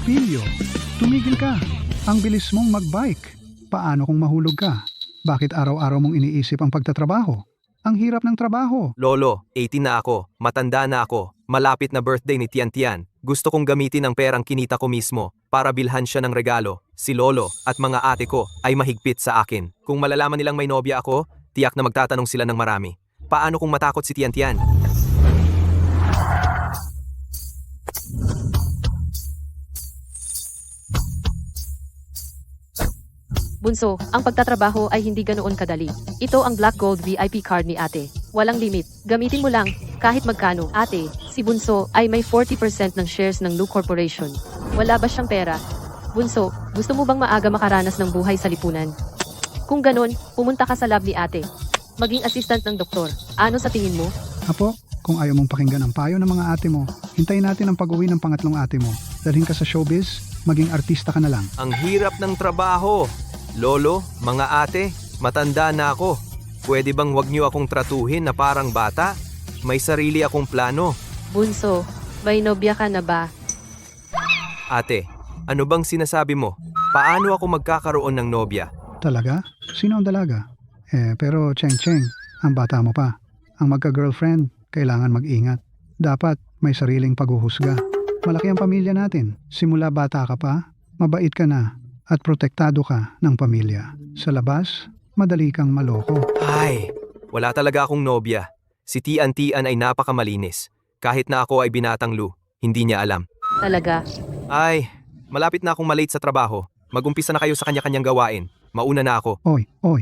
Pilyo, tumigil ka. Ang bilis mong magbike. Paano kung mahulog ka? Bakit araw-araw mong iniisip ang pagtatrabaho? Ang hirap ng trabaho. Lolo, 18 na ako, matanda na ako, malapit na birthday ni Tian Tian. Gusto kong gamitin ang perang kinita ko mismo para bilhan siya ng regalo. Si Lolo at mga ate ko ay mahigpit sa akin. Kung malalaman nilang may nobya ako, tiyak na magtatanong sila ng marami. Paano kung matakot si Tian Tian? Bunso, ang pagtatrabaho ay hindi ganoon kadali. Ito ang Black Gold VIP card ni ate. Walang limit. Gamitin mo lang, kahit magkano. Ate, si Bunso ay may 40% ng shares ng Lu Corporation. Wala ba siyang pera? Bunso, gusto mo bang maaga makaranas ng buhay sa lipunan? Kung ganon, pumunta ka sa lab ni ate. Maging assistant ng doktor. Ano sa tingin mo? Apo, kung ayaw mong pakinggan ang payo ng mga ate mo, hintayin natin ang pag-uwi ng pangatlong ate mo. Dalhin ka sa showbiz, maging artista ka na lang. Ang hirap ng trabaho. Lolo, mga ate, matanda na ako. Pwede bang wag niyo akong tratuhin na parang bata? May sarili akong plano. Bunso, may nobya ka na ba? Ate, ano bang sinasabi mo? Paano ako magkakaroon ng nobya? Talaga? Sino ang dalaga? Pero Cheng, ang bata mo pa. Ang magka-girlfriend, kailangan mag-ingat. Dapat may sariling paghuhusga. Malaki ang pamilya natin. Simula bata ka pa, mabait ka na. At protektado ka ng pamilya. Sa labas, madali kang maloko. Ay, wala talaga akong nobya. Si Tian Tian ay napakamalinis. Kahit na ako ay binatang Lu, hindi niya alam. Talaga? Ay, malapit na akong malate sa trabaho. Mag-umpisa na kayo sa kanya-kanyang gawain. Mauna na ako. Oy. Oy.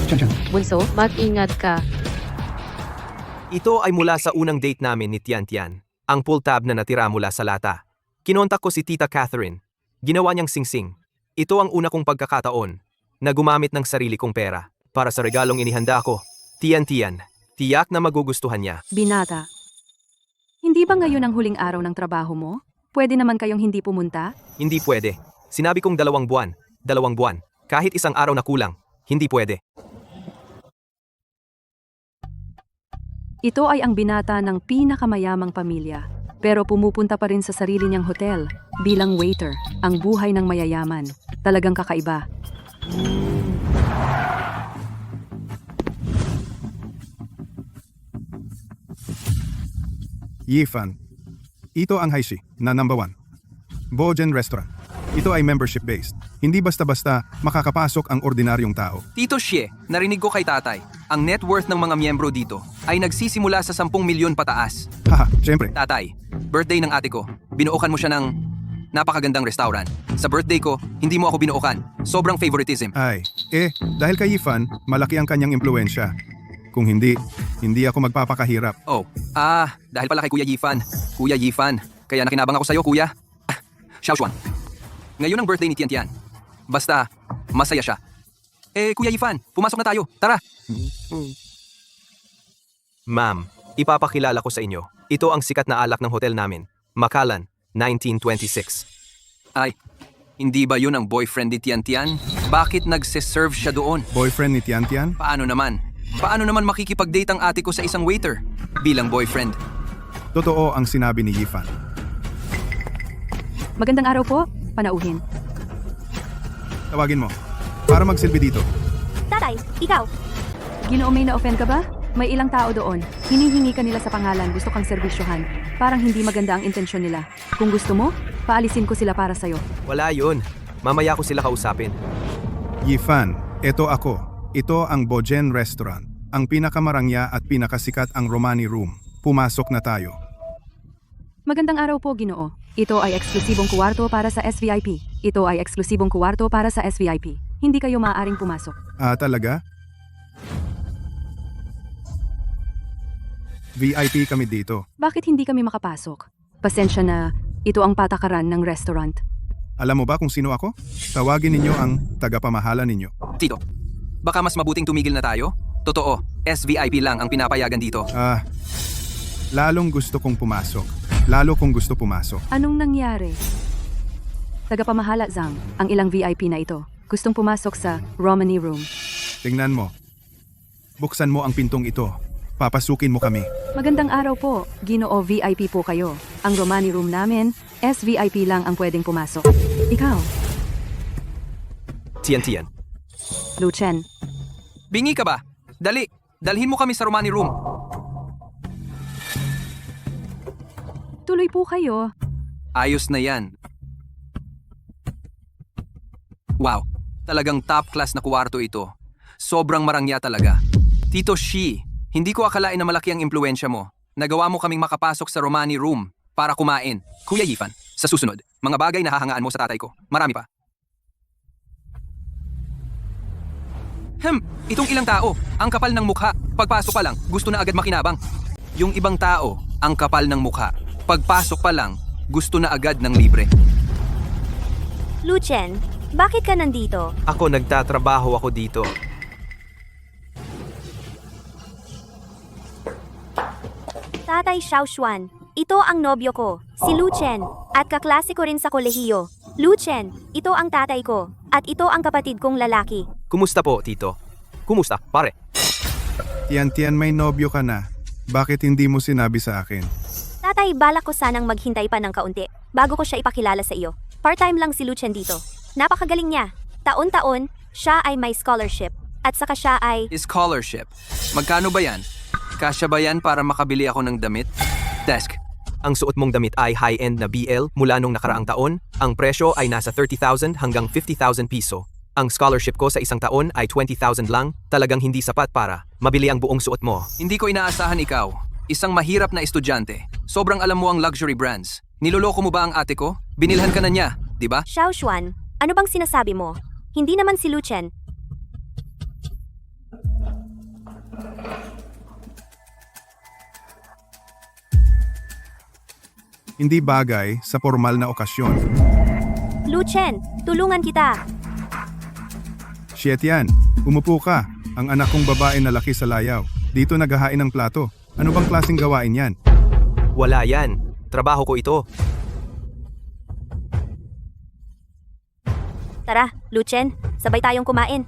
Tiyan. Bunso, mag-ingat ka. Ito ay mula sa unang date namin ni Tian Tian. Ang pull tab na natira mula sa lata. Kinontak ko si Tita Catherine. Ginawa niyang singsing. Ito ang una kong pagkakataon na gumamit ng sarili kong pera para sa regalong inihanda ko. Tian Tian, tiyak na magugustuhan niya. Binata, hindi ba ngayon ang huling araw ng trabaho mo? Pwede naman kayong hindi pumunta? Hindi pwede. Sinabi kong 2 buwan. 2 buwan. Kahit isang araw na kulang. Hindi pwede. Ito ay ang binata ng pinakamayamang pamilya. Pero pumupunta pa rin sa sarili niyang hotel bilang waiter. Ang buhay ng mayayaman. Talagang kakaiba. Yifan. Ito ang Haishi na number 1. Bojen Restaurant. Ito ay membership-based. Hindi basta-basta makakapasok ang ordinaryong tao. Tito Xie, narinig ko kay tatay, ang net worth ng mga miyembro dito ay nagsisimula sa 10 milyon pataas. Haha, syempre. Tatay, birthday ng ate ko, binuokan mo siya ng napakagandang restaurant. Sa birthday ko, hindi mo ako binuokan. Sobrang favoritism. Ay, dahil kay Yifan, malaki ang kanyang impluensya. Kung hindi ako magpapakahirap. Oh, dahil pala kay Kuya Yifan. Kuya Yifan, kaya nakinabang ako sa'yo, kuya. Xiaoshuan. Ngayon ang birthday ni Tian Tian. Basta, masaya siya. Kuya Yifan, pumasok na tayo. Tara! Ma'am, ipapakilala ko sa inyo. Ito ang sikat na alak ng hotel namin. Macallan, 1926. Ay, hindi ba yun ang boyfriend ni Tian Tian? Bakit nagsiserve siya doon? Boyfriend ni Tian Tian? Paano naman? Paano naman makikipag-date ang ate ko sa isang waiter? Bilang boyfriend. Totoo ang sinabi ni Yifan. Magandang araw po. Panauhin. Tawagin mo. Para magsilbi dito. Tatay, ikaw. Ginoo, may na-offend ka ba? May ilang tao doon. Hinihingi ka nila sa pangalan, gusto kang serbisyohan. Parang hindi maganda ang intensyon nila. Kung gusto mo, paalisin ko sila para sa'yo. Wala yun. Mamaya ko sila kausapin. Yifan, ito ako. Ito ang Bojen Restaurant. Ang pinakamarangya at pinakasikat ang Romani Room. Pumasok na tayo. Magandang araw po, Ginoo. Ito ay eksklusibong kuwarto para sa SVIP. Ito ay eksklusibong kuwarto para sa SVIP. Hindi kayo maaaring pumasok. Talaga? VIP kami dito. Bakit hindi kami makapasok? Pasensya na, ito ang patakaran ng restaurant. Alam mo ba kung sino ako? Tawagin ninyo ang tagapamahala ninyo. Tito, baka mas mabuting tumigil na tayo? Totoo, SVIP lang ang pinapayagan dito. Lalong gusto kong pumasok. Lalo kung gusto pumasok. Anong nangyari? Tagapamahala, Zhang, ang ilang VIP na ito. Gustong pumasok sa Romani Room. Tingnan mo. Buksan mo ang pintong ito papasukin mo kami. Magandang araw po, Ginoo VIP po kayo. Ang Romani room namin, SVIP lang ang pwedeng pumasok. Ikaw, Tian. Lucien. Bingi ka ba? Dali, dalhin mo kami sa Romani Room. Tuloy po kayo. Ayos na yan. Wow, talagang top class na kwarto ito. Sobrang marangya talaga. Tito Shi, hindi ko akalain na malaki ang impluensya mo. Nagawa mo kaming makapasok sa Romani Room para kumain. Kuya Yifan, sa susunod, mga bagay na hahangaan mo sa tatay ko. Marami pa. Itong ilang tao, ang kapal ng mukha. Pagpasok pa lang, gusto na agad makinabang. Yung ibang tao, ang kapal ng mukha. Pagpasok pa lang, gusto na agad ng libre. Lucien, bakit ka nandito? Ako nagtatrabaho ako dito. Tatay Xiaoshuan, ito ang nobyo ko, si Lucien, at kaklase ko rin sa kolehiyo. Lucien, ito ang tatay ko, at ito ang kapatid kong lalaki. Kumusta po, Tito? Kumusta, pare? Tian, may nobyo ka na. Bakit hindi mo sinabi sa akin? Tatay, balak ko sanang maghintay pa ng kaunti, bago ko siya ipakilala sa iyo. Part-time lang si Lucien dito. Napakagaling niya. Taon-taon, siya ay may scholarship, at saka siya ay... Scholarship. Magkano ba yan? Kasya ba yan para makabili ako ng damit? Desk. Ang suot mong damit ay high-end na BL mula nung nakaraang taon. Ang presyo ay nasa 30,000 hanggang 50,000 piso. Ang scholarship ko sa isang taon ay 20,000 lang. Talagang hindi sapat para mabili ang buong suot mo. Hindi ko inaasahan ikaw. Isang mahirap na estudyante. Sobrang alam mo ang luxury brands. Niloloko mo ba ang ate ko? Binilhan ka na niya, di ba? Xiaoshuan, ano bang sinasabi mo? Hindi naman si Lucien. Hindi bagay sa formal na okasyon. Lucien, tulungan kita. Tian, umupo ka. Ang anak kong babae na laki sa layaw. Dito naghahain ng plato. Ano bang klaseng gawain yan? Wala yan. Trabaho ko ito. Tara, Lucien, sabay tayong kumain.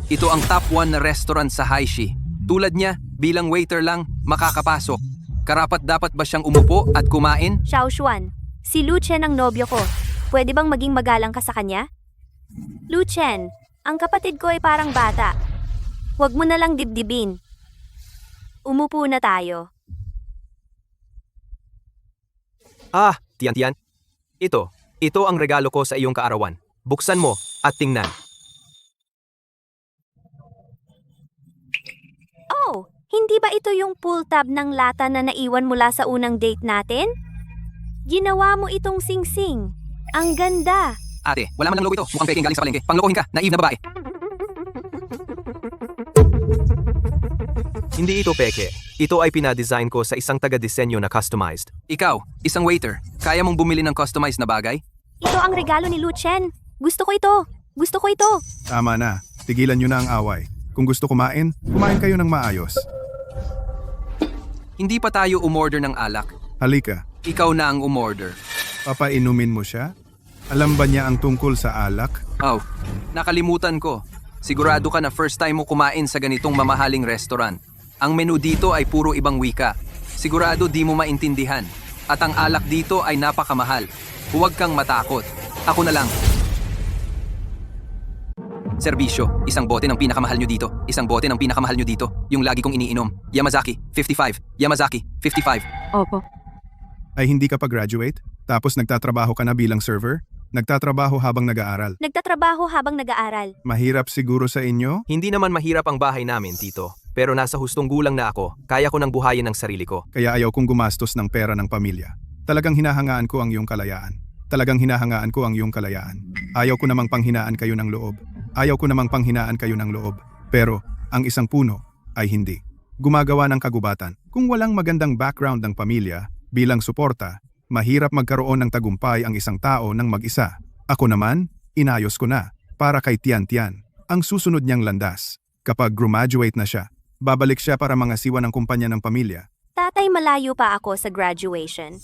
Ito ang top 1 na restaurant sa Haishi. Tulad niya, bilang waiter lang, makakapasok. Karapat dapat ba siyang umupo at kumain? Xiaoshuan, si Lucien ang nobyo ko. Pwede bang maging magalang ka sa kanya? Lucien, ang kapatid ko ay parang bata. Huwag mo na lang dibdibin. Umupo na tayo. Tian. Ito ang regalo ko sa iyong kaarawan. Buksan mo at tingnan. Oh, hindi ba ito yung pull tab ng lata na naiwan mula sa unang date natin? Ginawa mo itong sing-sing. Ang ganda. Ate, wala man lang logo ito. Mukhang peking galing sa palengke. Panglokohin ka, naive na babae. Hindi ito peke. Ito ay pinadesign ko sa isang taga-disenyo na customized. Ikaw, isang waiter, kaya mong bumili ng customized na bagay? Ito ang regalo ni Lucien. Gusto ko ito. Gusto ko ito. Tama na. Tigilan nyo na ang away. Kung gusto kumain kayo ng maayos. Hindi pa tayo umorder ng alak. Halika, Ikaw na ang umorder. papainumin mo siya? Alam ba niya ang tungkol sa alak? Oh, nakalimutan ko. Sigurado ka na first time mo kumain sa ganitong mamahaling restaurant. Ang menu dito ay puro ibang wika. Sigurado di mo maintindihan. At ang alak dito ay napakamahal. Huwag kang matakot. Ako na lang. Serbisyo, isang bote ng pinakamahal nyo dito. Isang bote ng pinakamahal nyo dito. Yung lagi kong iniinom. Yamazaki, 55. Yamazaki, 55. Opo. Ay hindi ka pa graduate? Tapos nagtatrabaho ka na bilang server? Nagtatrabaho habang nag-aaral? Nagtatrabaho habang nag-aaral. Mahirap siguro sa inyo? Hindi naman mahirap ang bahay namin, Tito. Pero nasa hustong gulang na ako. Kaya ko nang buhayin ang sarili ko. Kaya ayaw kong gumastos ng pera ng pamilya. Talagang hinahangaan ko ang iyong kalayaan. Talagang hinahangaan ko ang iyong kalayaan. Ayaw ko namang panghinaan kayo ng loob. Ayaw ko namang panghinaan kayo ng loob. Pero, ang isang puno ay hindi. Gumagawa ng kagubatan. Kung walang magandang background ng pamilya, bilang suporta, mahirap magkaroon ng tagumpay ang isang tao ng mag-isa. Ako naman, inayos ko na. Para kay Tian. Ang susunod niyang landas. Kapag graduate na siya, babalik siya para mangasiwa ng kumpanya ng pamilya. Tatay, malayo pa ako sa graduation.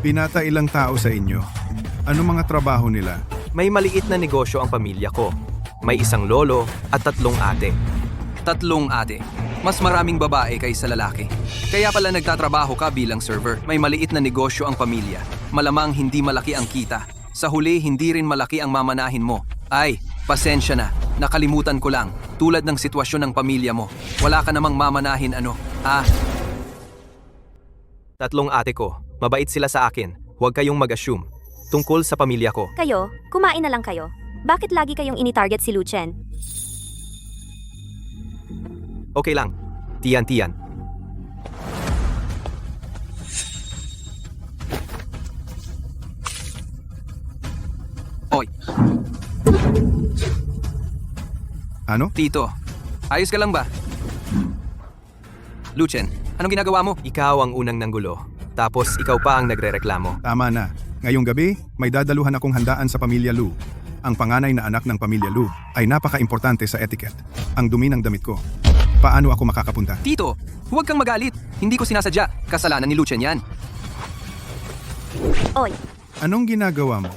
Binata ilang tao sa inyo? Ano mga trabaho nila? May maliit na negosyo ang pamilya ko. may isang lolo at 3 ate. 3 ate. Mas maraming babae kaysa lalaki. Kaya pala nagtatrabaho ka bilang server. May maliit na negosyo ang pamilya. Malamang hindi malaki ang kita. Sa huli, hindi rin malaki ang mamanahin mo. Ay, pasensya na. Nakalimutan ko lang. Tulad ng sitwasyon ng pamilya mo. Wala ka namang mamanahin ano. 3 ate ko, mabait sila sa akin. Huwag kayong mag-assume. Tungkol sa pamilya ko. Kayo, kumain na lang kayo. Bakit lagi kayong ini-target si Lucien? Okay lang. Tiyan. Oy, Ano? Tito. Ayos ka lang ba? Lucien, anong ginagawa mo? Ikaw ang unang nanggulo. Tapos ikaw pa ang nagrereklamo. Tama na. Ngayong gabi, may dadaluhan akong handaan sa pamilya Lu. Ang panganay na anak ng pamilya Lu ay napaka-importante sa etiquette. Ang dumi ng damit ko. Paano ako makakapunta? Tito, huwag kang magalit. Hindi ko sinasadya. Kasalanan ni Lucien yan. Oy, Anong ginagawa mo?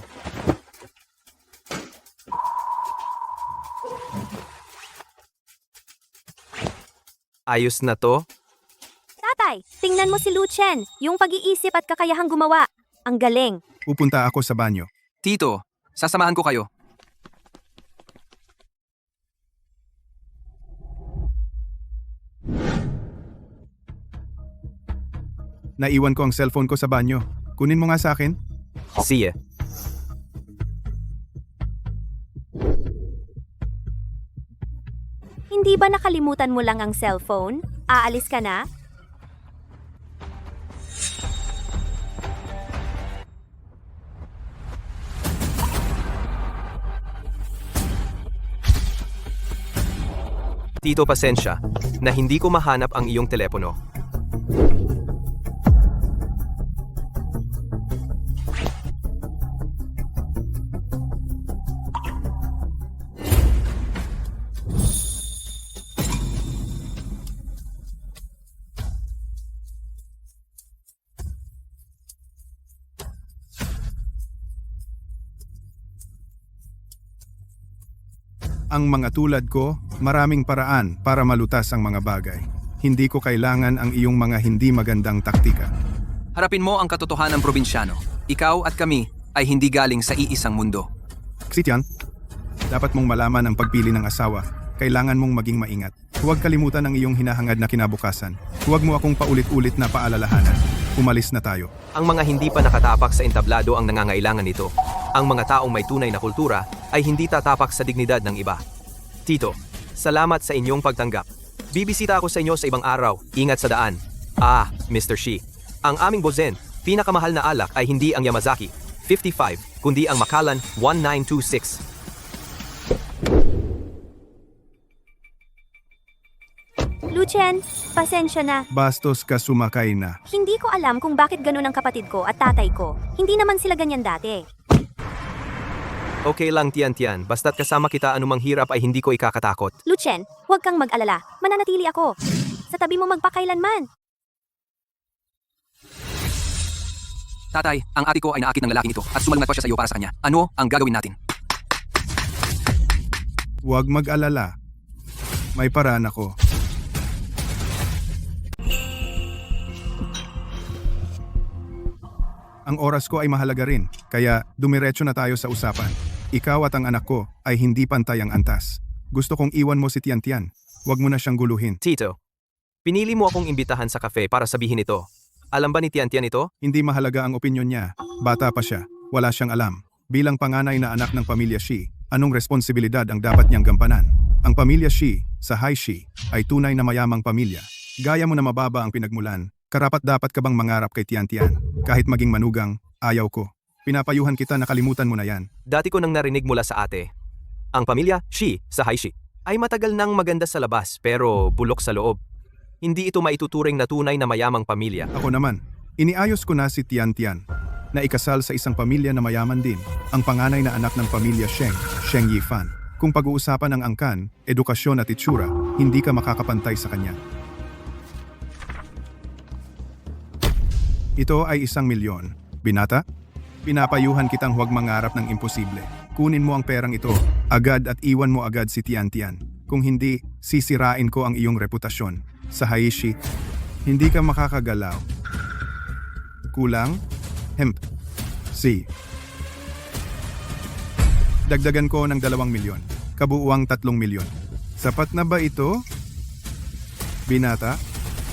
Ayos na to? tatay, tingnan mo si Lucien. Yung pag-iisip at kakayahang gumawa. Ang galing. Pupunta ako sa banyo. Tito, sasamahan ko kayo. Naiwan ko ang cellphone ko sa banyo. Kunin mo nga sa akin. Sige. Hindi ba nakalimutan mo lang ang cellphone? Aalis ka na? Tito, pasensya na hindi ko mahanap ang iyong telepono. Ang mga tulad ko, maraming paraan para malutas ang mga bagay. Hindi ko kailangan ang iyong mga hindi magandang taktika. Harapin mo ang katotohanan ng probinsyano. Ikaw at kami ay hindi galing sa iisang mundo. Sitian, dapat mong malaman ang pagpili ng asawa. Kailangan mong maging maingat. Huwag kalimutan ang iyong hinahangad na kinabukasan. Huwag mo akong paulit-ulit na paalalahanan. Umalis na tayo. Ang mga hindi pa nakatapak sa entablado ang nangangailangan nito. Ang mga taong may tunay na kultura ay hindi tatapak sa dignidad ng iba. Tito, salamat sa inyong pagtanggap. Bibisita ako sa inyo sa ibang araw. Ingat sa daan. Mr. Shi. Ang aming bozen, pinakamahal na alak ay hindi ang Yamazaki 55, kundi ang Macallan 1926. Lucien, pasensya na. Bastos ka sumakay na. Hindi ko alam kung bakit ganun ang kapatid ko at tatay ko. Hindi naman sila ganyan dati. Okay lang, Tiyan. Basta't kasama kita anumang hirap ay hindi ko ikakatakot. Lucien, huwag kang mag-alala. Mananatili ako. Sa tabi mo magpakailanman. Tatay, ang ate ko ay naakit ng lalaking ito at sumalungat pa siya sa iyo para sa kanya. Ano ang gagawin natin? Huwag mag-alala. May paraan ako. Ang oras ko ay mahalaga rin, kaya dumiretso na tayo sa usapan. Ikaw at ang anak ko ay hindi pantay ang antas. Gusto kong iwan mo si Tian. Huwag mo na siyang guluhin. Tito, pinili mo akong imbitahan sa kafe para sabihin ito. Alam ba ni Tian ito? Hindi mahalaga ang opinyon niya. Bata pa siya. Wala siyang alam. Bilang panganay na anak ng pamilya Shi, anong responsibilidad ang dapat niyang gampanan? Ang pamilya Shi, sa Hai Shi, ay tunay na mayamang pamilya. Gaya mo na mababa ang pinagmulan, karapat-dapat ka bang mangarap kay Tian? Kahit maging manugang, ayaw ko. Pinapayuhan kita na kalimutan mo na yan. Dati ko nang narinig mula sa ate. Ang pamilya, Shi, sa Hai Shi, ay matagal nang maganda sa labas pero bulok sa loob. Hindi ito maituturing na tunay na mayamang pamilya. Ako naman, iniayos ko na si Tian, na ikasal sa isang pamilya na mayaman din, ang panganay na anak ng pamilya Sheng Yifan. Kung pag-uusapan ng angkan, edukasyon at itsura, hindi ka makakapantay sa kanya. Ito ay 1 milyon. Binata? Pinapayuhan kitang huwag mangarap ng imposible. Kunin mo ang perang ito agad at iwan mo agad si Tian Tian. Kung hindi, sisirain ko ang iyong reputasyon. Sa Haishi, hindi ka makakagalaw. Kulang? Hemp. C. Dagdagan ko ng 2 milyon. Kabuuang 3 milyon. Sapat na ba ito? Binata,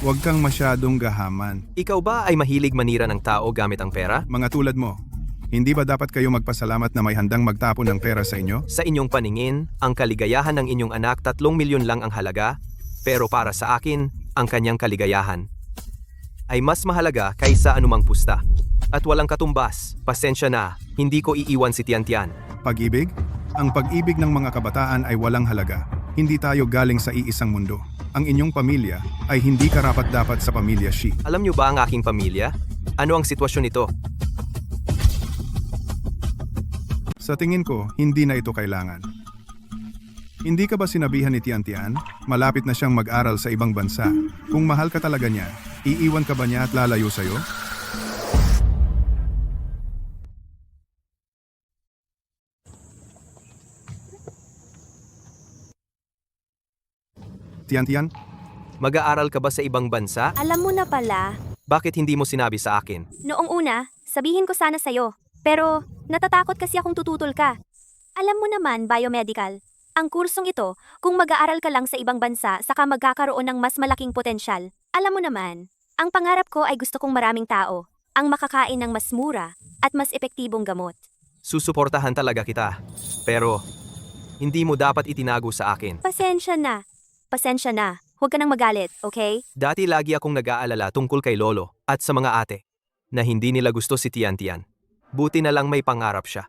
huwag kang masyadong gahaman. Ikaw ba ay mahilig manira ng tao gamit ang pera? Mga tulad mo, hindi ba dapat kayo magpasalamat na may handang magtapon ng pera sa inyo? Sa inyong paningin, ang kaligayahan ng inyong anak 3 milyon lang ang halaga, pero para sa akin, ang kanyang kaligayahan ay mas mahalaga kaysa anumang pusta. At walang katumbas, pasensya na, hindi ko iiwan si Tian Tian. Pag-ibig? Ang pag-ibig ng mga kabataan ay walang halaga. Hindi tayo galing sa iisang mundo. Ang inyong pamilya ay hindi karapat-dapat sa pamilya Shi. Alam niyo ba ang aking pamilya? Ano ang sitwasyon nito? Sa tingin ko, hindi na ito kailangan. Hindi ka ba sinabihan ni Tian Tian? Malapit na siyang mag-aral sa ibang bansa. Kung mahal ka talaga niya, iiwan ka ba niya at lalayo sa'yo? Tian Tian, Mag-aaral ka ba sa ibang bansa? Alam mo na pala, Bakit hindi mo sinabi sa akin? noong una, sabihin ko sana sa'yo. Pero, natatakot kasi akong tututol ka. Alam mo naman, biomedical. Ang kursong ito, kung mag-aaral ka lang sa ibang bansa, saka magkakaroon ng mas malaking potensyal. Alam mo naman, ang pangarap ko ay gusto kong maraming tao, ang makakain ng mas mura at mas epektibong gamot. Susuportahan talaga kita. Pero, hindi mo dapat itinago sa akin. Pasensya na. Pasensya na. Huwag ka nang magalit, okay? Dati lagi akong nag-aalala tungkol kay Lolo at sa mga ate na hindi nila gusto si Tian Tian. Buti na lang may pangarap siya.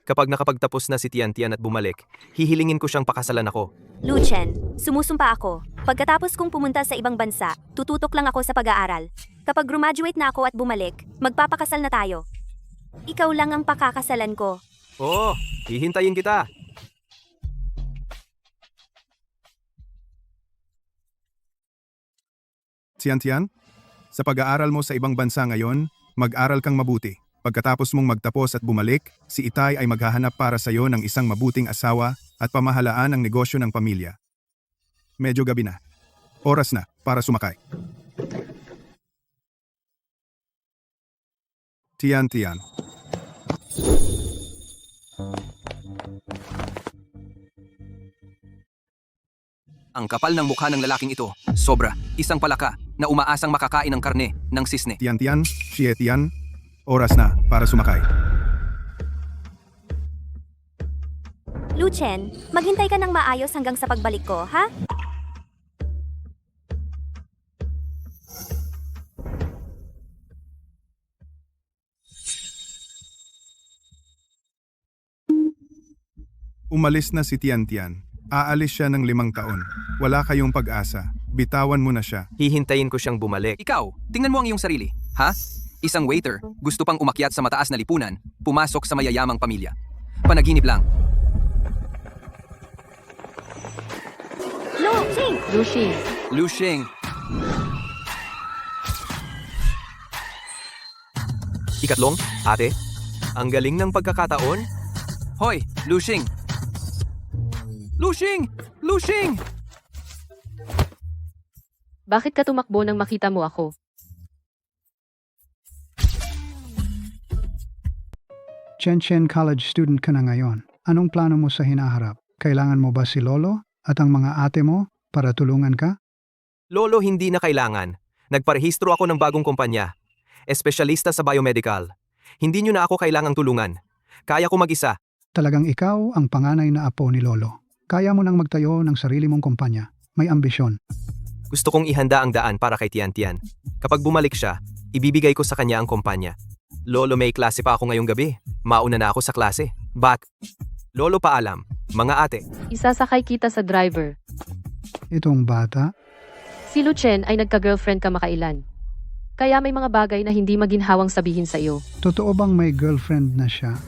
Kapag nakapagtapos na si Tian Tian at bumalik, hihilingin ko siyang pakasalan ako. Luchen, sumusumpa ako. Pagkatapos kong pumunta sa ibang bansa, tututok lang ako sa pag-aaral. Kapag graduate na ako at bumalik, magpapakasal na tayo. Ikaw lang ang pakakasalan ko. Oo, hihintayin kita. Tian Tian, sa pag-aaral mo sa ibang bansa ngayon, mag-aral kang mabuti. Pagkatapos mong magtapos at bumalik, si Itay ay maghahanap para sa iyo ng isang mabuting asawa at pamahalaan ang negosyo ng pamilya. Medyo gabi na. Oras na para sumakay. Tian Tian. Ang kapal ng mukha ng lalaking ito, sobra. Isang palaka na umaasang makakain ng karne ng sisne. Tian Tian, Xie Tian. Oras na para sumakay. Luchen, maghintay ka ng maayos hanggang sa pagbalik ko, ha? Umalis na si Tian Tian. Aalis siya ng 5 taon. Wala kayong pag-asa. Bitawan mo na siya. Hihintayin ko siyang bumalik. Ikaw, tingnan mo ang iyong sarili. Ha? Isang waiter, gusto pang umakyat sa mataas na lipunan, pumasok sa mayayamang pamilya. Panaginip lang. Lucy, Lu Xing, Ikatlong, ate, ang galing ng pagkakataon. hoy, Lu Xing! Lu Xing! Lu Xing! bakit ka tumakbo nang makita mo ako? Chen college student ka na ngayon. Anong plano mo sa hinaharap? Kailangan mo ba si Lolo at ang mga ate mo para tulungan ka? Lolo, hindi na kailangan. Nagparehistro ako ng bagong kumpanya. Espesyalista sa biomedical. Hindi nyo na ako kailangang tulungan. Kaya ko mag-isa. Talagang ikaw ang panganay na apo ni Lolo. Kaya mo nang magtayo ng sarili mong kumpanya. May ambisyon. Gusto kong ihanda ang daan para kay Tian Tian. Kapag bumalik siya, ibibigay ko sa kanya ang kumpanya. Lolo, may klase pa ako ngayong gabi. Mauna na ako sa klase. Lolo, paalam. Mga ate, Isasakay kita sa driver. Itong bata, Si Luchen ay nagka-girlfriend kamakailan. Kaya may mga bagay na hindi maginhawang sabihin sa iyo. totoo bang may girlfriend na siya?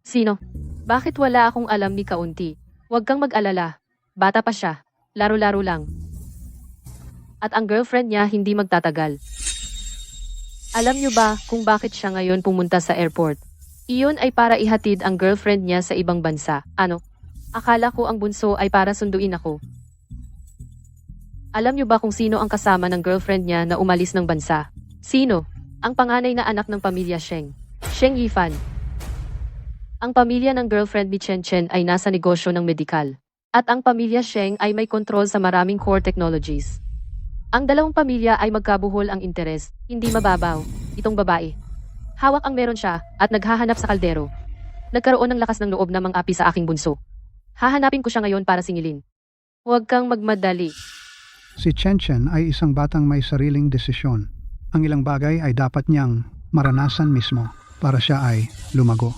Sino? Bakit wala akong alam ni Kaunti? Huwag kang mag-alala. Bata pa siya. Laro-laro lang. At ang girlfriend niya hindi magtatagal. Alam niyo ba kung bakit siya ngayon pumunta sa airport? Iyon ay para ihatid ang girlfriend niya sa ibang bansa. Ano? Akala ko ang bunso ay para sunduin ako. Alam niyo ba kung sino ang kasama ng girlfriend niya na umalis ng bansa? Sino? Ang panganay na anak ng pamilya Sheng. Sheng Yifan. Ang pamilya ng girlfriend ni Chen Chen ay nasa negosyo ng medikal. At ang pamilya Sheng ay may kontrol sa maraming core technologies. Ang dalawang pamilya ay magkabuhol ang interes, hindi mababaw. Itong babae. Hawak ang meron siya at naghahanap sa kaldero. Nagkaroon ng lakas ng loob na mang-api sa aking bunso. Hahanapin ko siya ngayon para singilin. Huwag kang magmadali. Si Chen Chen ay isang batang may sariling desisyon. Ang ilang bagay ay dapat niyang maranasan mismo para siya ay lumago.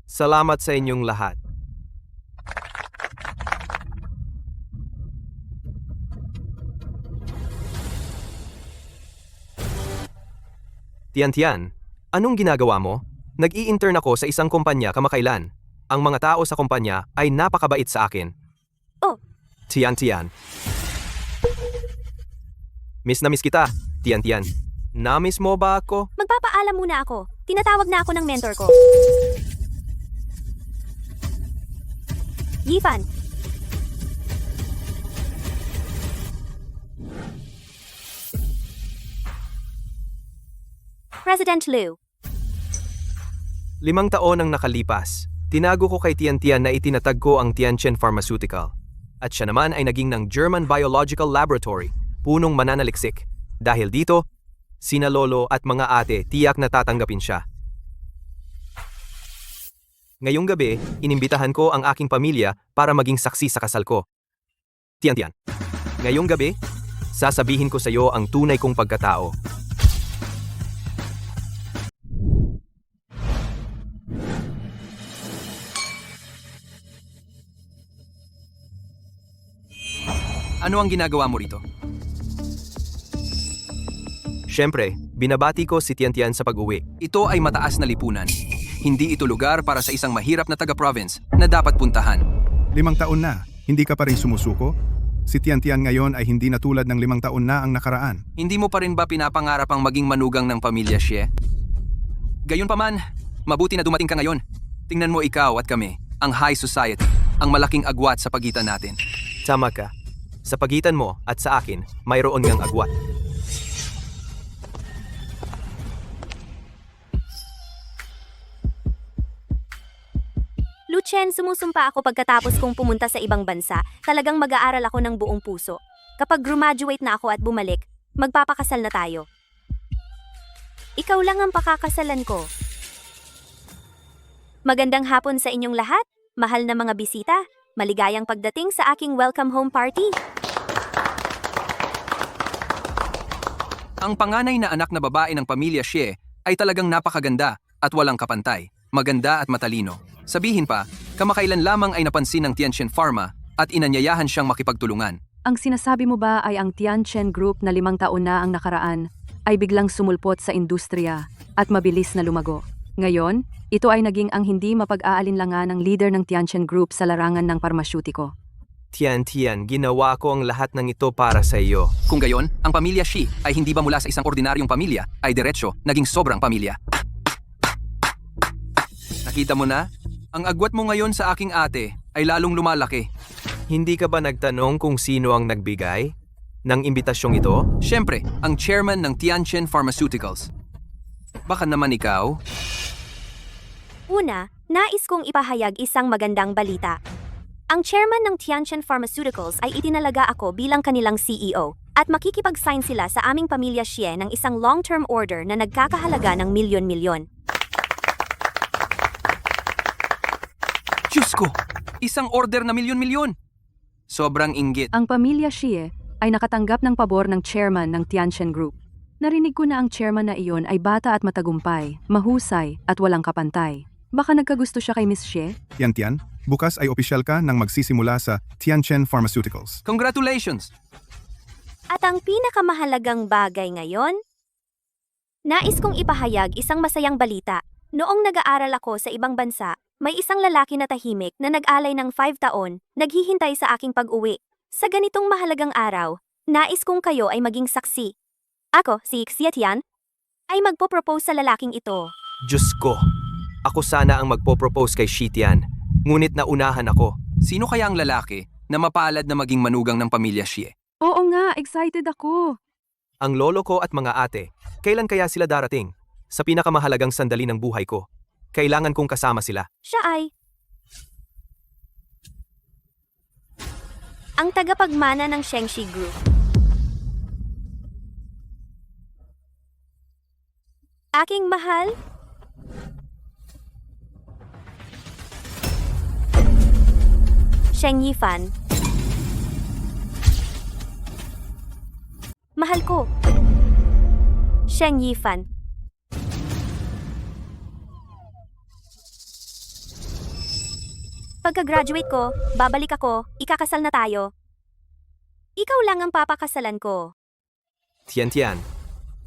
Salamat sa inyong lahat. Tian, anong ginagawa mo? Nag-i-intern ako sa isang kumpanya kamakailan. Ang mga tao sa kumpanya ay napakabait sa akin. Oh. Tian. Miss na miss kita, Tian. Na-miss mo ba ako? Magpapaalam muna ako. Tinatawag na ako ng mentor ko. Yifan. President Liu. 5 taon ang nakalipas. Tinago ko kay Tian na itinatag ko ang Tianchen Pharmaceutical. At siya naman ay naging ng German Biological Laboratory, punong mananaliksik. Dahil dito, sina lolo at mga ate tiyak na tatanggapin siya. Ngayong gabi, inimbitahan ko ang aking pamilya para maging saksi sa kasal ko. Tian. Ngayong gabi, sasabihin ko sa iyo ang tunay kong pagkatao. Ano ang ginagawa mo rito? Siyempre, binabati ko si Tian sa pag-uwi. Ito ay mataas na lipunan. Hindi ito lugar para sa isang mahirap na taga-province na dapat puntahan. 5 taon na, hindi ka pa rin sumusuko? Si Tian ngayon ay hindi na tulad ng 5 taon na ang nakaraan. Hindi mo pa rin ba pinapangarap ang maging manugang ng pamilya Xie? Gayunpaman, mabuti na dumating ka ngayon. Tingnan mo ikaw at kami, ang high society, ang malaking agwat sa pagitan natin. Tama ka. Sa pagitan mo at sa akin, mayroon ngang agwat. Lucien, sumusumpa ako pagkatapos kong pumunta sa ibang bansa. Talagang mag-aaral ako ng buong puso. Kapag graduate na ako at bumalik, magpapakasal na tayo. Ikaw lang ang pakakasalan ko. Magandang hapon sa inyong lahat, mahal na mga bisita. Maligayang pagdating sa aking welcome home party. Ang panganay na anak na babae ng pamilya Xie ay talagang napakaganda at walang kapantay. Maganda at matalino. Sabihin pa, kamakailan lamang ay napansin ng Tianchen Pharma at inanyayahan siyang makipagtulungan. Ang sinasabi mo ba ay ang Tianchen Group na 5 taon na ang nakaraan ay biglang sumulpot sa industriya at mabilis na lumago? Ngayon, ito ay naging ang hindi mapag-aalinlangan ng leader ng Tianchen Group sa larangan ng parmasyutiko. Tian, ginawa ko ang lahat ng ito para sa iyo. Kung gayon, ang pamilya Xi ay hindi ba mula sa isang ordinaryong pamilya, ay diretsyo, naging sobrang pamilya. Nakita mo na? Ang agwat mo ngayon sa aking ate ay lalong lumalaki. Hindi ka ba nagtanong kung sino ang nagbigay ng imbitasyong ito? Siyempre, ang chairman ng Tianchen Pharmaceuticals. Baka naman ikaw? Una, nais kong ipahayag isang magandang balita. Ang chairman ng Tianchen Pharmaceuticals ay itinalaga ako bilang kanilang CEO at makikipag-sign sila sa aming pamilya Xie ng isang long-term order na nagkakahalaga ng milyon-milyon. Diyos ko! Isang order na milyon-milyon! Sobrang inggit. Ang pamilya Xie ay nakatanggap ng pabor ng chairman ng Tianchen Group. Narinig ko na ang chairman na iyon ay bata at matagumpay, mahusay at walang kapantay. Baka nagkagusto siya kay Miss Xie? Tian, bukas ay opisyal ka nang magsisimula sa Tianchen Pharmaceuticals. Congratulations! At ang pinakamahalagang bagay ngayon? Nais kong ipahayag isang masayang balita. Noong nag-aaral ako sa ibang bansa, may isang lalaki na tahimik na nag-alay ng 5 taon, naghihintay sa aking pag-uwi. Sa ganitong mahalagang araw, nais kong kayo ay maging saksi. Ako, si Xie Tian, ay magpo-propose sa lalaking ito. Diyos ko. Ako sana ang magpo-propose kay Shitian. Ngunit naunahan ako. Sino kaya ang lalaki na mapalad na maging manugang ng pamilya Xie? Oo nga, excited ako. Ang lolo ko at mga ate, kailan kaya sila darating? Sa pinakamahalagang sandali ng buhay ko. Kailangan kong kasama sila. Siya ay ang tagapagmana ng Shengxi Group. Aking mahal, Sheng Yifan. Mahal ko, Sheng Yifan. Pagka-graduate ko, babalik ako, ikakasal na tayo. Ikaw lang ang papakasalan ko. Tian.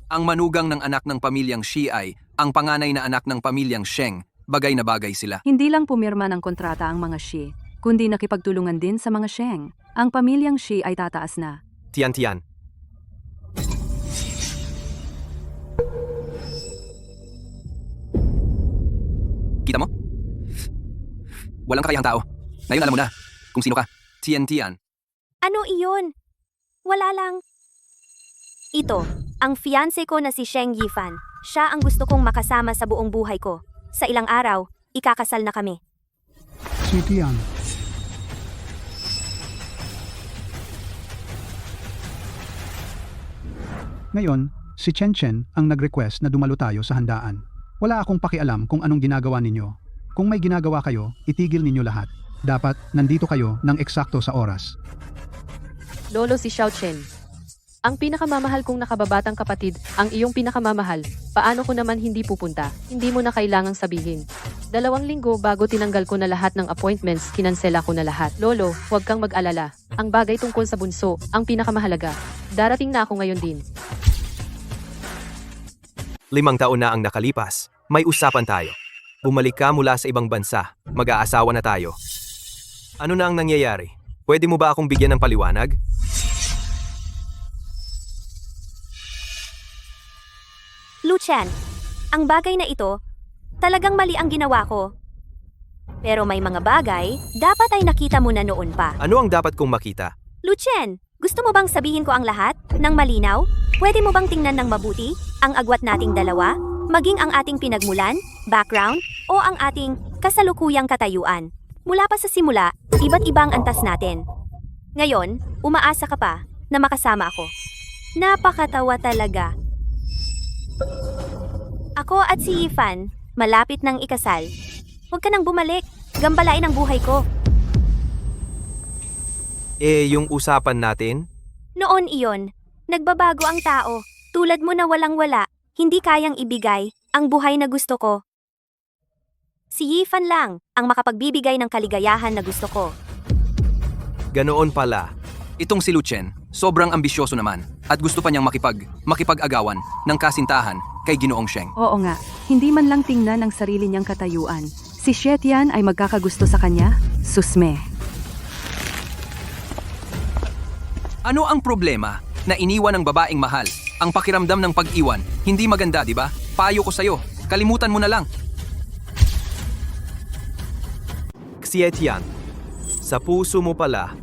Ang manugang ng anak ng pamilyang Xie ay ang panganay na anak ng pamilyang Sheng. Bagay na bagay sila. Hindi lang pumirma ng kontrata ang mga Xie, kundi nakipagtulungan din sa mga Sheng. Ang pamilyang Xie ay tataas na. Tian. Kita mo? Walang kakayahang tao. Ngayon alam mo na kung sino ka. Tian. Ano iyon? Wala lang. Ito, ang fiancé ko na si Sheng Yifan. Siya ang gusto kong makasama sa buong buhay ko. Sa ilang araw, ikakasal na kami. Si Tian. Ngayon, si Chen ang nag-request na dumalo tayo sa handaan. Wala akong pakialam kung anong ginagawa ninyo. Kung may ginagawa kayo, itigil ninyo lahat. Dapat nandito kayo ng eksakto sa oras. Lolo si Xiao Chen. Ang pinakamamahal kong nakababatang kapatid, ang iyong pinakamamahal. Paano ko naman hindi pupunta? Hindi mo na kailangang sabihin. 2 linggo bago tinanggal ko na lahat ng appointments, kinansela ko na lahat. Lolo, huwag kang mag-alala. Ang bagay tungkol sa bunso, ang pinakamahalaga. Darating na ako ngayon din. 5 taon na ang nakalipas. May usapan tayo. Bumalik ka mula sa ibang bansa. Mag-aasawa na tayo. Ano na ang nangyayari? Pwede mo ba akong bigyan ng paliwanag? Lu Chen, ang bagay na ito, talagang mali ang ginawa ko. Pero may mga bagay, dapat ay nakita mo na noon pa. Ano ang dapat kong makita? Lu Chen, gusto mo bang sabihin ko ang lahat? Nang malinaw? Pwede mo bang tingnan ng mabuti? Ang agwat nating dalawa? Maging ang ating pinagmulan, background, o ang ating kasalukuyang katayuan. Mula pa sa simula, iba't ibang antas natin. Ngayon, umaasa ka pa na makasama ako. Napakatawa talaga. Ako at si Yifan, malapit ng ikasal. Huwag ka nang bumalik. Gambalain ang buhay ko. Yung usapan natin? Noon iyon, nagbabago ang tao. Tulad mo na walang-wala, hindi kayang ibigay ang buhay na gusto ko. Si Yifan lang ang makapagbibigay ng kaligayahan na gusto ko. Ganoon pala. Itong si Lu Chen, sobrang ambisyoso naman at gusto pa niyang makipag-agawan ng kasintahan kay Ginoong Sheng. Oo nga, hindi man lang tingnan ang sarili niyang katayuan. Si Xie Tian ay magkakagusto sa kanya? Susme. Ano ang problema na iniwan ng babaeng mahal? Ang pakiramdam ng pag-iwan, hindi maganda, di ba? Payo ko sa'yo, kalimutan mo na lang. Xie Tian, sa puso mo pala,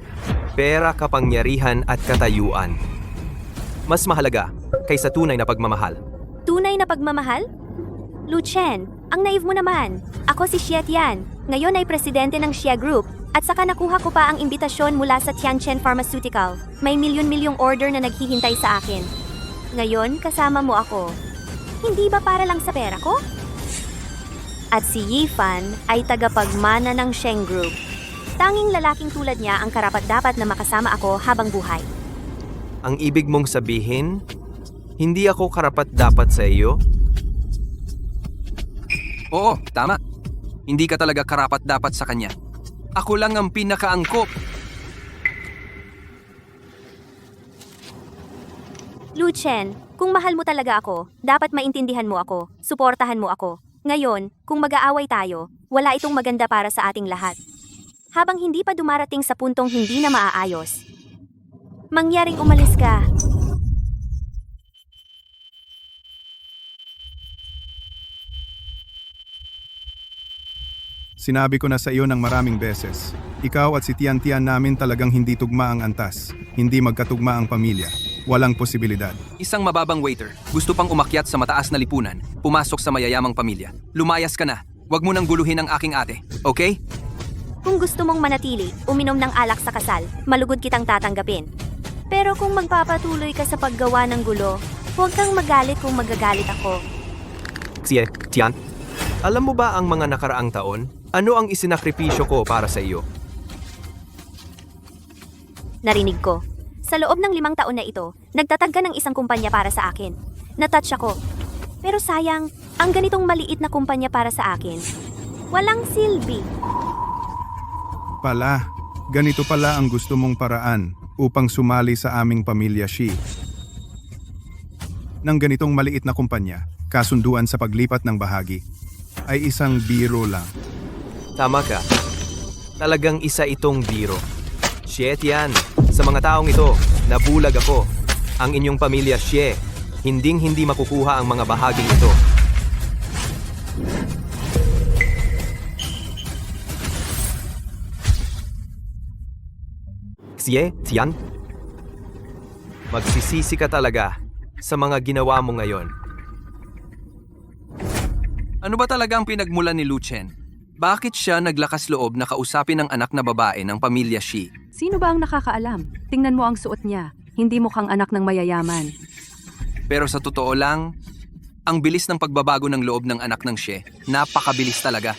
pera, kapangyarihan at katayuan. Mas mahalaga kaysa tunay na pagmamahal. Tunay na pagmamahal? Lu Chen, ang naive mo naman. Ako si Xie Tian. Ngayon ay presidente ng Xie Group. At saka nakuha ko pa ang imbitasyon mula sa Tianchen Pharmaceutical. May milyon-milyong order na naghihintay sa akin. Ngayon, kasama mo ako. Hindi ba para lang sa pera ko? At si Yifan ay tagapagmana ng Sheng Group. Tanging lalaking tulad niya ang karapat-dapat na makasama ako habang buhay. Ang ibig mong sabihin, hindi ako karapat-dapat sa iyo? Oo, tama. Hindi ka talaga karapat-dapat sa kanya. Ako lang ang pinakaangkop. Lu Chen, kung mahal mo talaga ako, dapat maintindihan mo ako, suportahan mo ako. Ngayon, kung mag-aaway tayo, wala itong maganda para sa ating lahat. Habang hindi pa dumarating sa puntong hindi na maaayos. Mangyaring umalis ka. Sinabi ko na sa iyo ng maraming beses. Ikaw at si Tian-Tian namin talagang hindi tugma ang antas. Hindi magkatugma ang pamilya. Walang posibilidad. Isang mababang waiter, gusto pang umakyat sa mataas na lipunan, pumasok sa mayayamang pamilya. Lumayas ka na. Huwag mo nang guluhin ang aking ate, okay? Kung gusto mong manatili, uminom ng alak sa kasal, malugod kitang tatanggapin. Pero kung magpapatuloy ka sa paggawa ng gulo, huwag kang magalit kung magagalit ako. Xie, Tian, alam mo ba ang mga nakaraang taon? Ano ang isinakripisyo ko para sa iyo? Narinig ko. Sa loob ng 5 taon na ito, nagtatag ka ng isang kumpanya para sa akin. Natouch ako. Pero sayang, ang ganitong maliit na kumpanya para sa akin, walang silbi. Ganito pala ang gusto mong paraan upang sumali sa aming pamilya Shi. Nang ganitong maliit na kumpanya, kasunduan sa paglipat ng bahagi, ay isang biro lang. Tama ka. Talagang isa itong biro. Xie, Tian, sa mga taong ito, nabulag ako. Ang inyong pamilya Xie, hinding-hindi makukuha ang mga bahaging ito. Xie, Tian, magsisisi ka talaga sa mga ginawa mo ngayon. Ano ba talaga ang pinagmulan ni Lu Chen? Bakit siya naglakas loob na kausapin ang anak na babae ng pamilya Shi? Sino ba ang nakakaalam? Tingnan mo ang suot niya. Hindi mukhang anak ng mayayaman. Pero sa totoo lang, ang bilis ng pagbabago ng loob ng anak ng Xie, napakabilis talaga.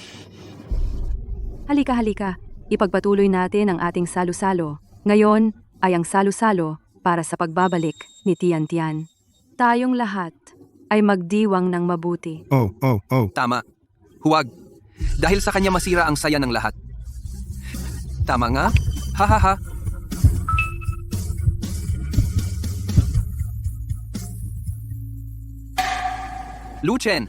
Halika. Ipagpatuloy natin ang ating salo-salo. Ngayon ay ang salo-salo para sa pagbabalik ni Tian-Tian. Tayong lahat ay magdiwang ng mabuti. Oh. Tama. Huwag. Dahil sa kanya masira ang saya ng lahat. Tama nga? Ha. Lu Chen!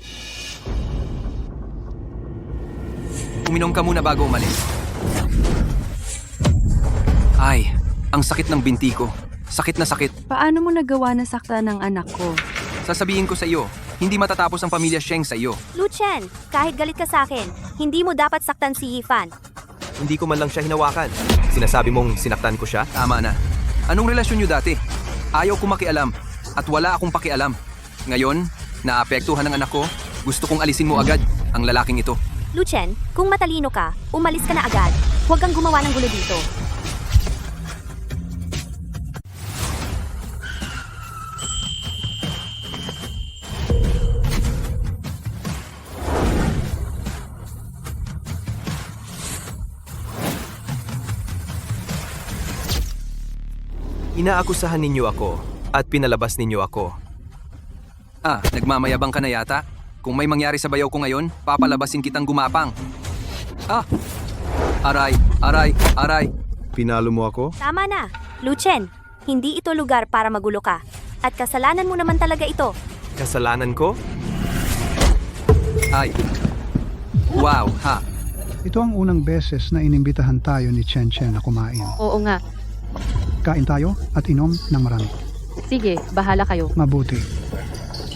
Uminom ka muna bago umalis. Ay, ang sakit ng binti ko. Sakit na sakit. Paano mo nagawa na saktan ng anak ko? Sasabihin ko sa iyo, hindi matatapos ang pamilya Sheng sa iyo. Lu Chen, kahit galit ka sa akin, hindi mo dapat saktan si Yifan. Hindi ko man lang siya hinawakan. Sinasabi mong sinaktan ko siya? Tama na. Anong relasyon niyo dati? Ayaw ko makialam at wala akong pakialam. Ngayon, naapektuhan ng anak ko, gusto kong alisin mo agad ang lalaking ito. Lu Chen, kung matalino ka, umalis ka na agad. Huwag kang gumawa ng gulo dito. Inaakusahan ninyo ako at pinalabas ninyo ako. Nagmamayabang ka na yata? Kung may mangyari sa bayaw ko ngayon, papalabasin kitang gumapang. Aray. Pinalo mo ako? Tama na. Lu Chen, hindi ito lugar para magulo ka. At kasalanan mo naman talaga ito. Kasalanan ko? Ay. Wow, ha. Ito ang unang beses na inimbitahan tayo ni Chen Chen na kumain. Oo nga. Kain tayo at inom ng marami. Sige, bahala kayo. Mabuti.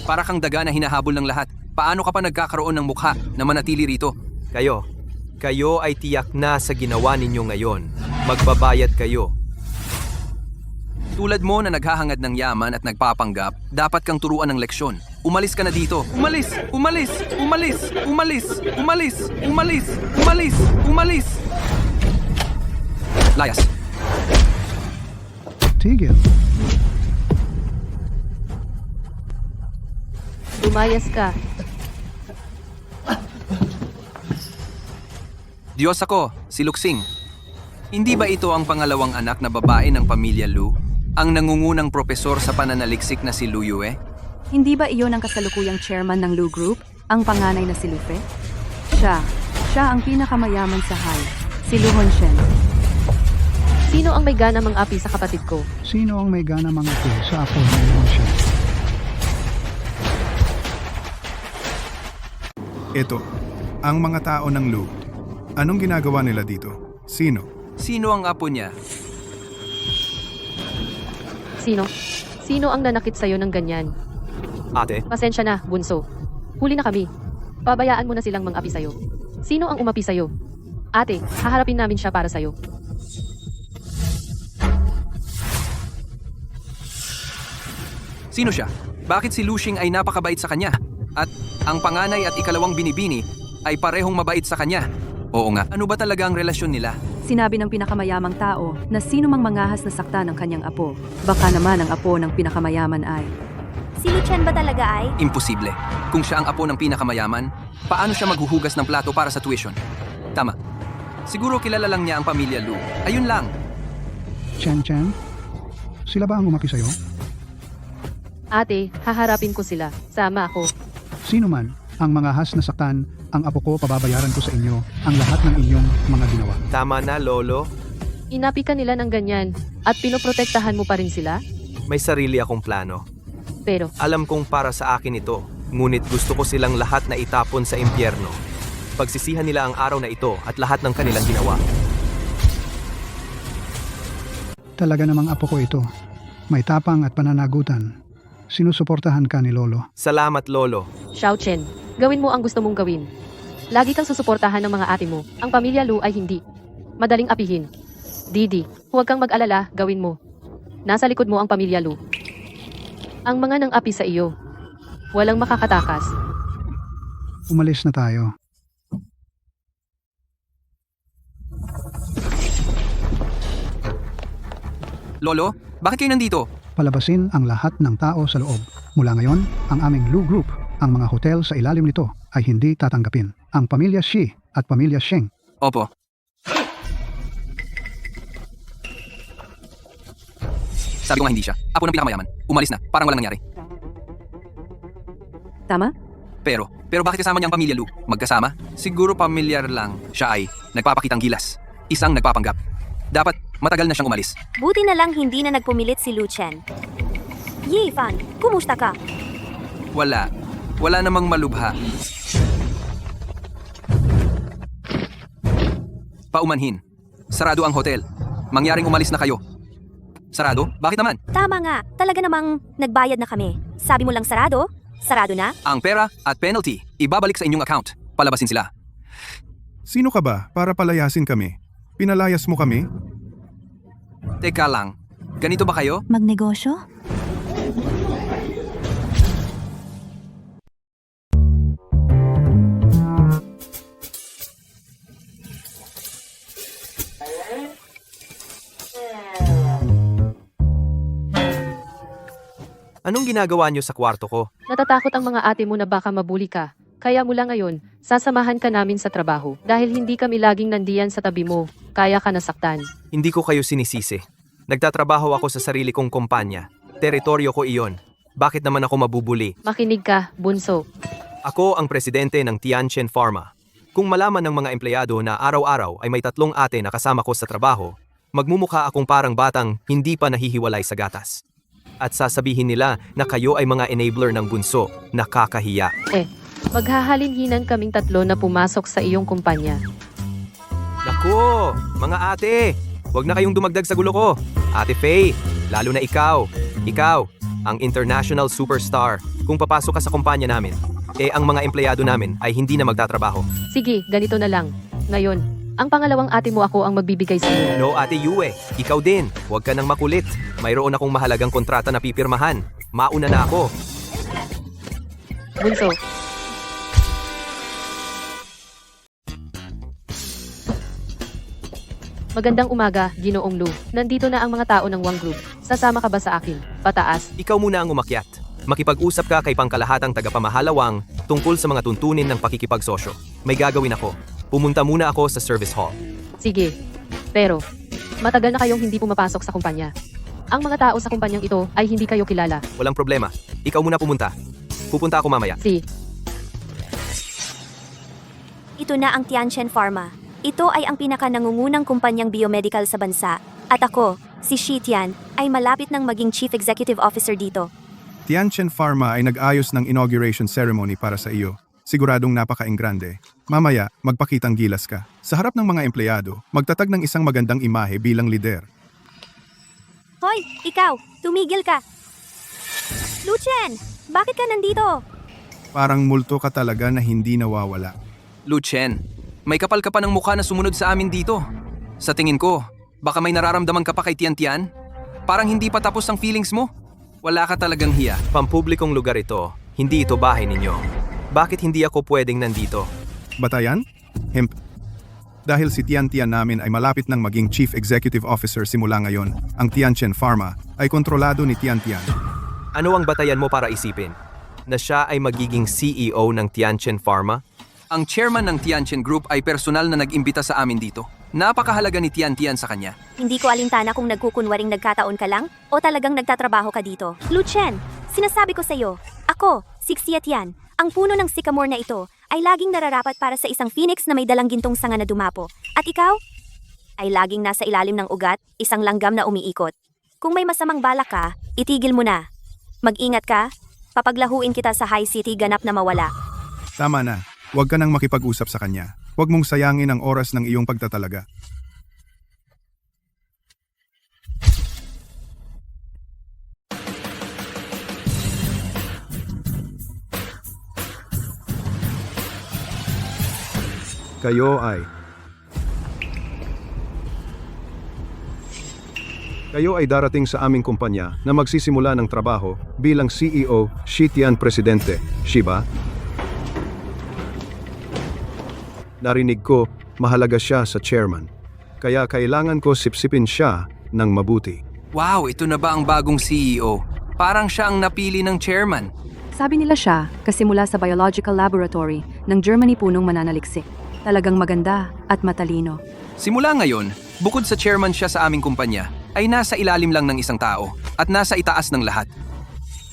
Para kang daga na hinahabol ng lahat. Paano ka pa nagkakaroon ng mukha na manatili rito? Kayo ay tiyak na sa ginawa ninyo ngayon. Magbabayad kayo. Tulad mo na naghahangad ng yaman at nagpapanggap, dapat kang turuan ng leksyon. Umalis ka na dito. Umalis! Layas. Tigil. Lumayas ka. Diyos ako, si Luxing. Hindi ba ito ang pangalawang anak na babae ng pamilya Lu? Ang nangungunang propesor sa pananaliksik na si Lu Yue? Hindi ba iyon ang kasalukuyang chairman ng Lu Group? Ang panganay na si Lufe? Siya ang pinakamayaman sa Hai. Si Lu Honshen. Sino ang may gana mang-api sa kapatid ko? Sino ang may gana mga sa apo ng Honshen? Ito, ang mga tao ng Lu. Anong ginagawa nila dito? Sino? Sino ang apo niya? Sino ang nanakit sa'yo ng ganyan? Ate, Pasensya na, bunso. Huli na kami. Pabayaan mo na silang mang-api sa'yo. Sino ang umapi sa'yo? Ate, haharapin namin siya para sa'yo. Sino siya? Bakit si Lushing ay napakabait sa kanya? At ang panganay at ikalawang binibini ay parehong mabait sa kanya. Oo nga, ano ba talaga ang relasyon nila? Sinabi ng pinakamayamang tao na sino mang mangahas na sakta ng kanyang apo. Baka naman ang apo ng pinakamayaman ay... Si Lucien ba talaga ay? Imposible. Kung siya ang apo ng pinakamayaman, paano siya maghuhugas ng plato para sa tuition? Tama. Siguro kilala lang niya ang pamilya Lu. Ayun lang. Chen Chen? Sila ba ang umapi sa'yo? Ate, haharapin ko sila. Sama ako. Sino man ang mangahas na saktan, ang apo ko pababayaran ko sa inyo ang lahat ng inyong mga ginawa. Tama na, Lolo. Inapi ka nila ng ganyan at pinoprotektahan mo pa rin sila? May sarili akong plano. Pero, Alam kong para sa akin ito, ngunit gusto ko silang lahat na itapon sa impyerno. Pagsisihan nila ang araw na ito at lahat ng kanilang ginawa. Talaga namang apo ko ito. May tapang at pananagutan. Sinusuportahan ka ni Lolo. Salamat, Lolo. Xiao Chen, gawin mo ang gusto mong gawin. Lagi kang susuportahan ng mga ate mo. Ang pamilya Lu ay hindi. Madaling apihin. Didi, huwag kang mag-alala, gawin mo. Nasa likod mo ang pamilya Lu. Ang mga nang api sa iyo. Walang makakatakas. Umalis na tayo. Lolo, bakit kayo nandito? Palabasin ang lahat ng tao sa loob. Mula ngayon, ang aming Lu Group, ang mga hotel sa ilalim nito ay hindi tatanggapin. Ang pamilya Shi at pamilya Sheng. Opo. Sabi ko nga hindi siya. Apo ng pinakamayaman. Umalis na. Parang walang nangyari. Tama? Pero bakit kasama niya ang pamilya Lu? Magkasama? Siguro pamilyar lang. Siya ay nagpapakitang gilas. Isang nagpapanggap. Dapat matagal na siyang umalis. Buti na lang hindi na nagpumilit si Lucien. Yifan, kumusta ka? Wala. Wala namang malubha. Paumanhin. Sarado ang hotel. Mangyaring umalis na kayo. Sarado? Bakit naman? Tama nga, talaga namang nagbayad na kami. Sabi mo lang sarado? Sarado na? Ang pera at penalty, ibabalik sa inyong account. Palabasin sila. Sino ka ba para palayasin kami? Pinalayas mo kami? Teka lang. Ganito ba kayo? Magnegosyo? Anong ginagawa niyo sa kwarto ko? Natatakot ang mga ate mo na baka mabuli ka. Kaya mula ngayon, sasamahan ka namin sa trabaho. Dahil hindi kami laging nandiyan sa tabi mo, kaya ka nasaktan. Hindi ko kayo sinisisi. Nagtatrabaho ako sa sarili kong kumpanya. Teritoryo ko iyon. Bakit naman ako mabubuli? Makinig ka, bunso. Ako ang presidente ng Tianchen Pharma. Kung malaman ng mga empleyado na araw-araw ay may 3 ate na kasama ko sa trabaho, magmumukha akong parang batang hindi pa nahihiwalay sa gatas. At sasabihin nila na kayo ay mga enabler ng bunso. Nakakahiya. Maghahalinhinan kaming 3 na pumasok sa iyong kumpanya. Naku, mga ate, huwag na kayong dumagdag sa gulo ko. Ate Faye, lalo na ikaw. Ikaw, ang international superstar. Kung papasok ka sa kumpanya namin, ang mga empleyado namin ay hindi na magtatrabaho. Sige, ganito na lang. Ngayon, ang pangalawang ate mo ako ang magbibigay sa iyo. No, Ate Yue, ikaw din. Huwag ka nang makulit. Mayroon akong mahalagang kontrata na pipirmahan. Mauna na ako. Bunso, magandang umaga, Ginoong Lu. Nandito na ang mga tao ng Wang Group. Sasama ka ba sa akin? Pataas. Ikaw muna ang umakyat. Makipag-usap ka kay pangkalahatang tagapamahalawang tungkol sa mga tuntunin ng pakikipagsosyo. May gagawin ako. Pumunta muna ako sa service hall. Sige. Pero, matagal na kayong hindi pumapasok sa kumpanya. Ang mga tao sa kumpanyang ito ay hindi kayo kilala. Walang problema. Ikaw muna pumunta. Pupunta ako mamaya. Si, Ito na ang Tianchen Pharma. Ito ay ang pinaka-nangungunang kumpanyang biomedical sa bansa. At ako, si Shi Tian, ay malapit ng maging Chief Executive Officer dito. Tianchen Pharma ay nag-ayos ng inauguration ceremony para sa iyo. Siguradong napaka-enggrande. Mamaya, magpakitang gilas ka. Sa harap ng mga empleyado, magtatag ng isang magandang imahe bilang lider. Hoy, ikaw, tumigil ka! Lucien, bakit ka nandito? Parang multo ka talaga na hindi nawawala. Lucien, May kapal ka pa ng mukha na sumunod sa amin dito. Sa tingin ko, baka may nararamdaman ka pa kay Tian. Parang hindi pa tapos ang feelings mo. Wala ka talagang hiya. Pampublikong lugar ito, hindi ito bahay ninyo. Bakit hindi ako pwedeng nandito? Batayan? Hemp. Dahil si Tian namin ay malapit ng maging Chief Executive Officer simula ngayon, ang Tianchen Pharma ay kontrolado ni Tian. Ano ang batayan mo para isipin? Na siya ay magiging CEO ng Tianchen Pharma? Ang chairman ng Tianchen Group ay personal na nag-imbita sa amin dito. Napakahalaga ni Tian sa kanya. Hindi ko alintana kung nagkukunwaring nagkataon ka lang o talagang nagtatrabaho ka dito. Lu Chen, sinasabi ko sa'yo, ako, si Xia Tian, ang puno ng sycamore na ito ay laging nararapat para sa isang phoenix na may dalang gintong sanga na dumapo. At ikaw? Ay laging nasa ilalim ng ugat, isang langgam na umiikot. Kung may masamang balak ka, itigil mo na. Mag-ingat ka, papaglahuin kita sa high city ganap na mawala. Tama na, huwag ka nang makipag-usap sa kanya. Huwag mong sayangin ang oras ng iyong pagtatalaga. Kayo ay darating sa aming kumpanya na magsisimula ng trabaho bilang CEO, Shi Tian Presidente, Shiba. Narinig ko, mahalaga siya sa chairman. Kaya kailangan ko sipsipin siya ng mabuti. Wow, ito na ba ang bagong CEO? Parang siya ang napili ng chairman. Sabi nila siya kasi mula sa biological laboratory ng Germany punong mananaliksik. Talagang maganda at matalino. Simula ngayon, bukod sa chairman siya sa aming kumpanya, ay nasa ilalim lang ng isang tao at nasa itaas ng lahat.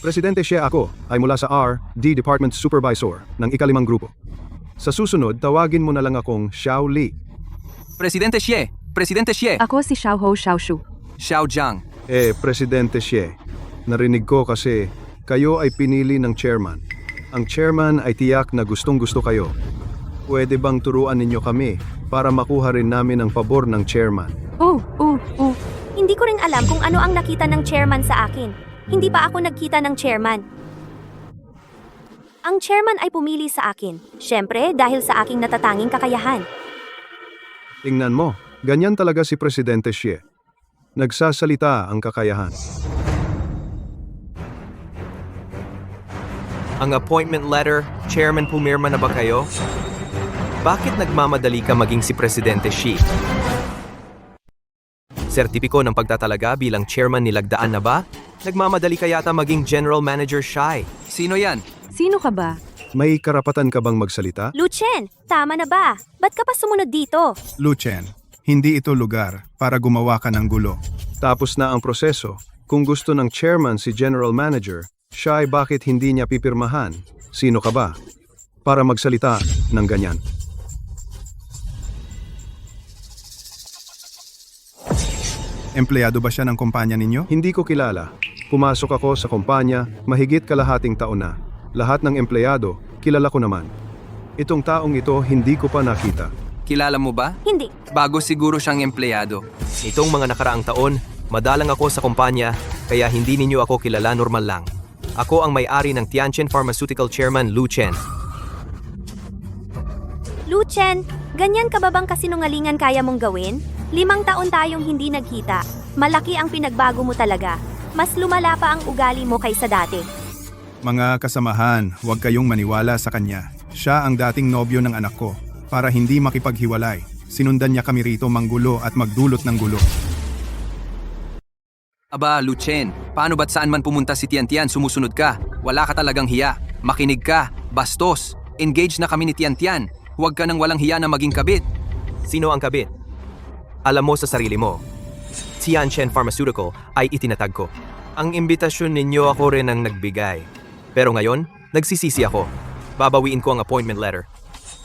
Presidente siya ako ay mula sa R&D Department Supervisor ng ika-5 grupo. Sa susunod, tawagin mo na lang akong Xiao Li. Presidente Xie, Ako si Xiaoho Xiaoshu. Xiao Zhang. Presidente Xie, narinig ko kasi kayo ay pinili ng chairman. Ang chairman ay tiyak na gustong-gusto kayo. Pwede bang turuan ninyo kami para makuha rin namin ang pabor ng chairman? Hindi ko rin alam kung ano ang nakita ng chairman sa akin. Hindi pa ako nagkita ng chairman. Ang chairman ay pumili sa akin. Siyempre, dahil sa aking natatanging kakayahan. Tingnan mo, ganyan talaga si Presidente Xie. Nagsasalita ang kakayahan. Ang appointment letter, Chairman pumirma na ba kayo? Bakit nagmamadali ka maging si Presidente Xi? Sertipiko ng pagtatalaga bilang chairman nilagdaan na ba? Nagmamadali ka yata maging General Manager Shai. Sino yan? Sino ka ba? May karapatan ka bang magsalita? Lu Chen, tama na ba? Ba't ka pa sumunod dito? Lu Chen, hindi ito lugar para gumawa ka ng gulo. Tapos na ang proseso. Kung gusto ng chairman si General Manager, siya ay bakit hindi niya pipirmahan? Sino ka ba? Para magsalita ng ganyan. Empleyado ba siya ng kumpanya ninyo? Hindi ko kilala. Pumasok ako sa kumpanya mahigit kalahating taon na. Lahat ng empleyado, kilala ko naman. Itong taong ito hindi ko pa nakita. Kilala mo ba? Hindi. Bago siguro siyang empleyado. Itong mga nakaraang taon, madalang ako sa kumpanya, kaya hindi ninyo ako kilala, normal lang. Ako ang may-ari ng Tianchen Pharmaceutical Chairman Lu Chen. Lu Chen, ganyan ka ba bang kasinungalingan kaya mong gawin? 5 taon tayong hindi nagkita. Malaki ang pinagbago mo talaga. Mas lumala pa ang ugali mo kaysa dati. Mga kasamahan, huwag kayong maniwala sa kanya. Siya ang dating nobyo ng anak ko. Para hindi makipaghiwalay, sinundan niya kami rito manggulo at magdulot ng gulo. Aba, Lu Chen, paano ba't saan man pumunta si Tian sumusunod ka? Wala ka talagang hiya. Makinig ka. Bastos. Engage na kami ni Tian. Huwag ka nang walang hiya na maging kabit. Sino ang kabit? Alam mo sa sarili mo. Tianchen Pharmaceutical ay itinatag ko. Ang imbitasyon ninyo ako rin ang nagbigay. Pero ngayon, nagsisisi ako. Babawiin ko ang appointment letter.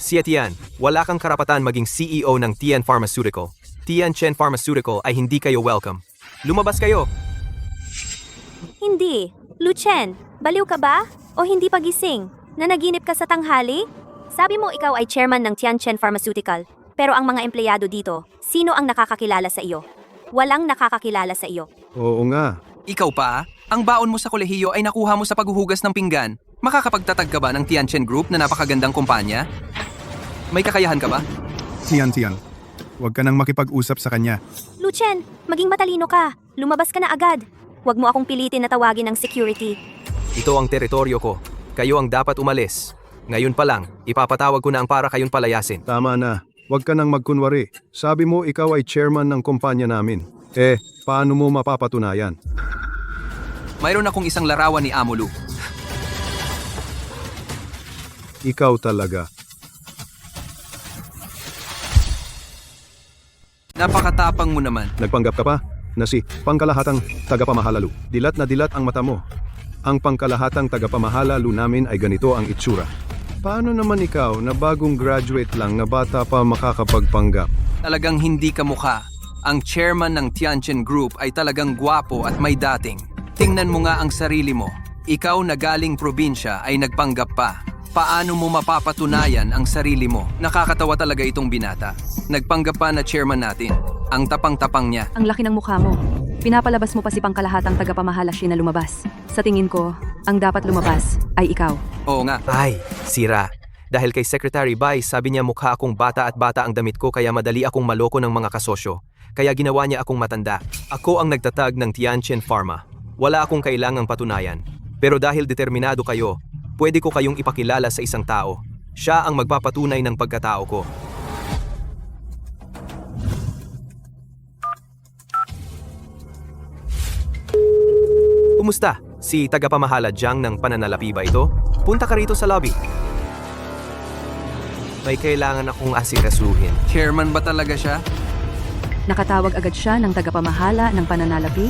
Xie Tian, wala kang karapatan maging CEO ng Tian Pharmaceutical. Tianchen Pharmaceutical ay hindi kayo welcome. Lumabas kayo! Hindi. Lu Chen, baliw ka ba? O hindi pagising? Nanaginip ka sa tanghali? Sabi mo ikaw ay chairman ng Tianchen Pharmaceutical. Pero ang mga empleyado dito, sino ang nakakakilala sa iyo? Walang nakakakilala sa iyo. Oo nga. Ikaw pa? Ang baon mo sa kolehiyo ay nakuha mo sa paghuhugas ng pinggan. Makakapagtatag ka ba ng Tianchen Group na napakagandang kumpanya? May kakayahan ka ba? Tiyan. Huwag ka nang makipag-usap sa kanya. Lu Chen, maging matalino ka. Lumabas ka na agad. Huwag mo akong pilitin na tawagin ng security. Ito ang teritoryo ko. Kayo ang dapat umalis. Ngayon pa lang, ipapatawag ko na ang para kayong palayasin. Tama na. Huwag ka nang magkunwari. Sabi mo ikaw ay chairman ng kumpanya namin. Paano mo mapapatunayan? Mayroon akong isang larawan ni Amo Lu. Ikaw talaga. Napakatapang mo naman. Nagpanggap ka pa na si pangkalahatang tagapamahala Lu. Dilat na dilat ang mata mo. Ang pangkalahatang tagapamahala Lu namin ay ganito ang itsura. Paano naman ikaw na bagong graduate lang na bata pa makakapagpanggap? Talagang hindi ka mukha. Ang chairman ng Tianchen Group ay talagang gwapo at may dating. Tingnan mo nga ang sarili mo. Ikaw na galing probinsya ay nagpanggap pa. Paano mo mapapatunayan ang sarili mo? Nakakatawa talaga itong binata. Nagpanggap pa na chairman natin. Ang tapang-tapang niya. Ang laki ng mukha mo. Pinapalabas mo pa si pangkalahatang tagapamahala siya na lumabas. Sa tingin ko, ang dapat lumabas ay ikaw. Oo nga. Ay, sira. Dahil kay Secretary Bai, sabi niya mukha akong bata at bata ang damit ko kaya madali akong maloko ng mga kasosyo. Kaya ginawa niya akong matanda. Ako ang nagtatag ng Tianchen Pharma. Wala akong kailangang patunayan. Pero dahil determinado kayo, pwede ko kayong ipakilala sa isang tao. Siya ang magpapatunay ng pagkatao ko. Kumusta? Si tagapamahala Jiang ng pananalapi ba ito? Punta ka rito sa lobby. May kailangan akong asikasuhin. Chairman ba talaga siya? Nakatawag agad siya ng tagapamahala ng pananalapi.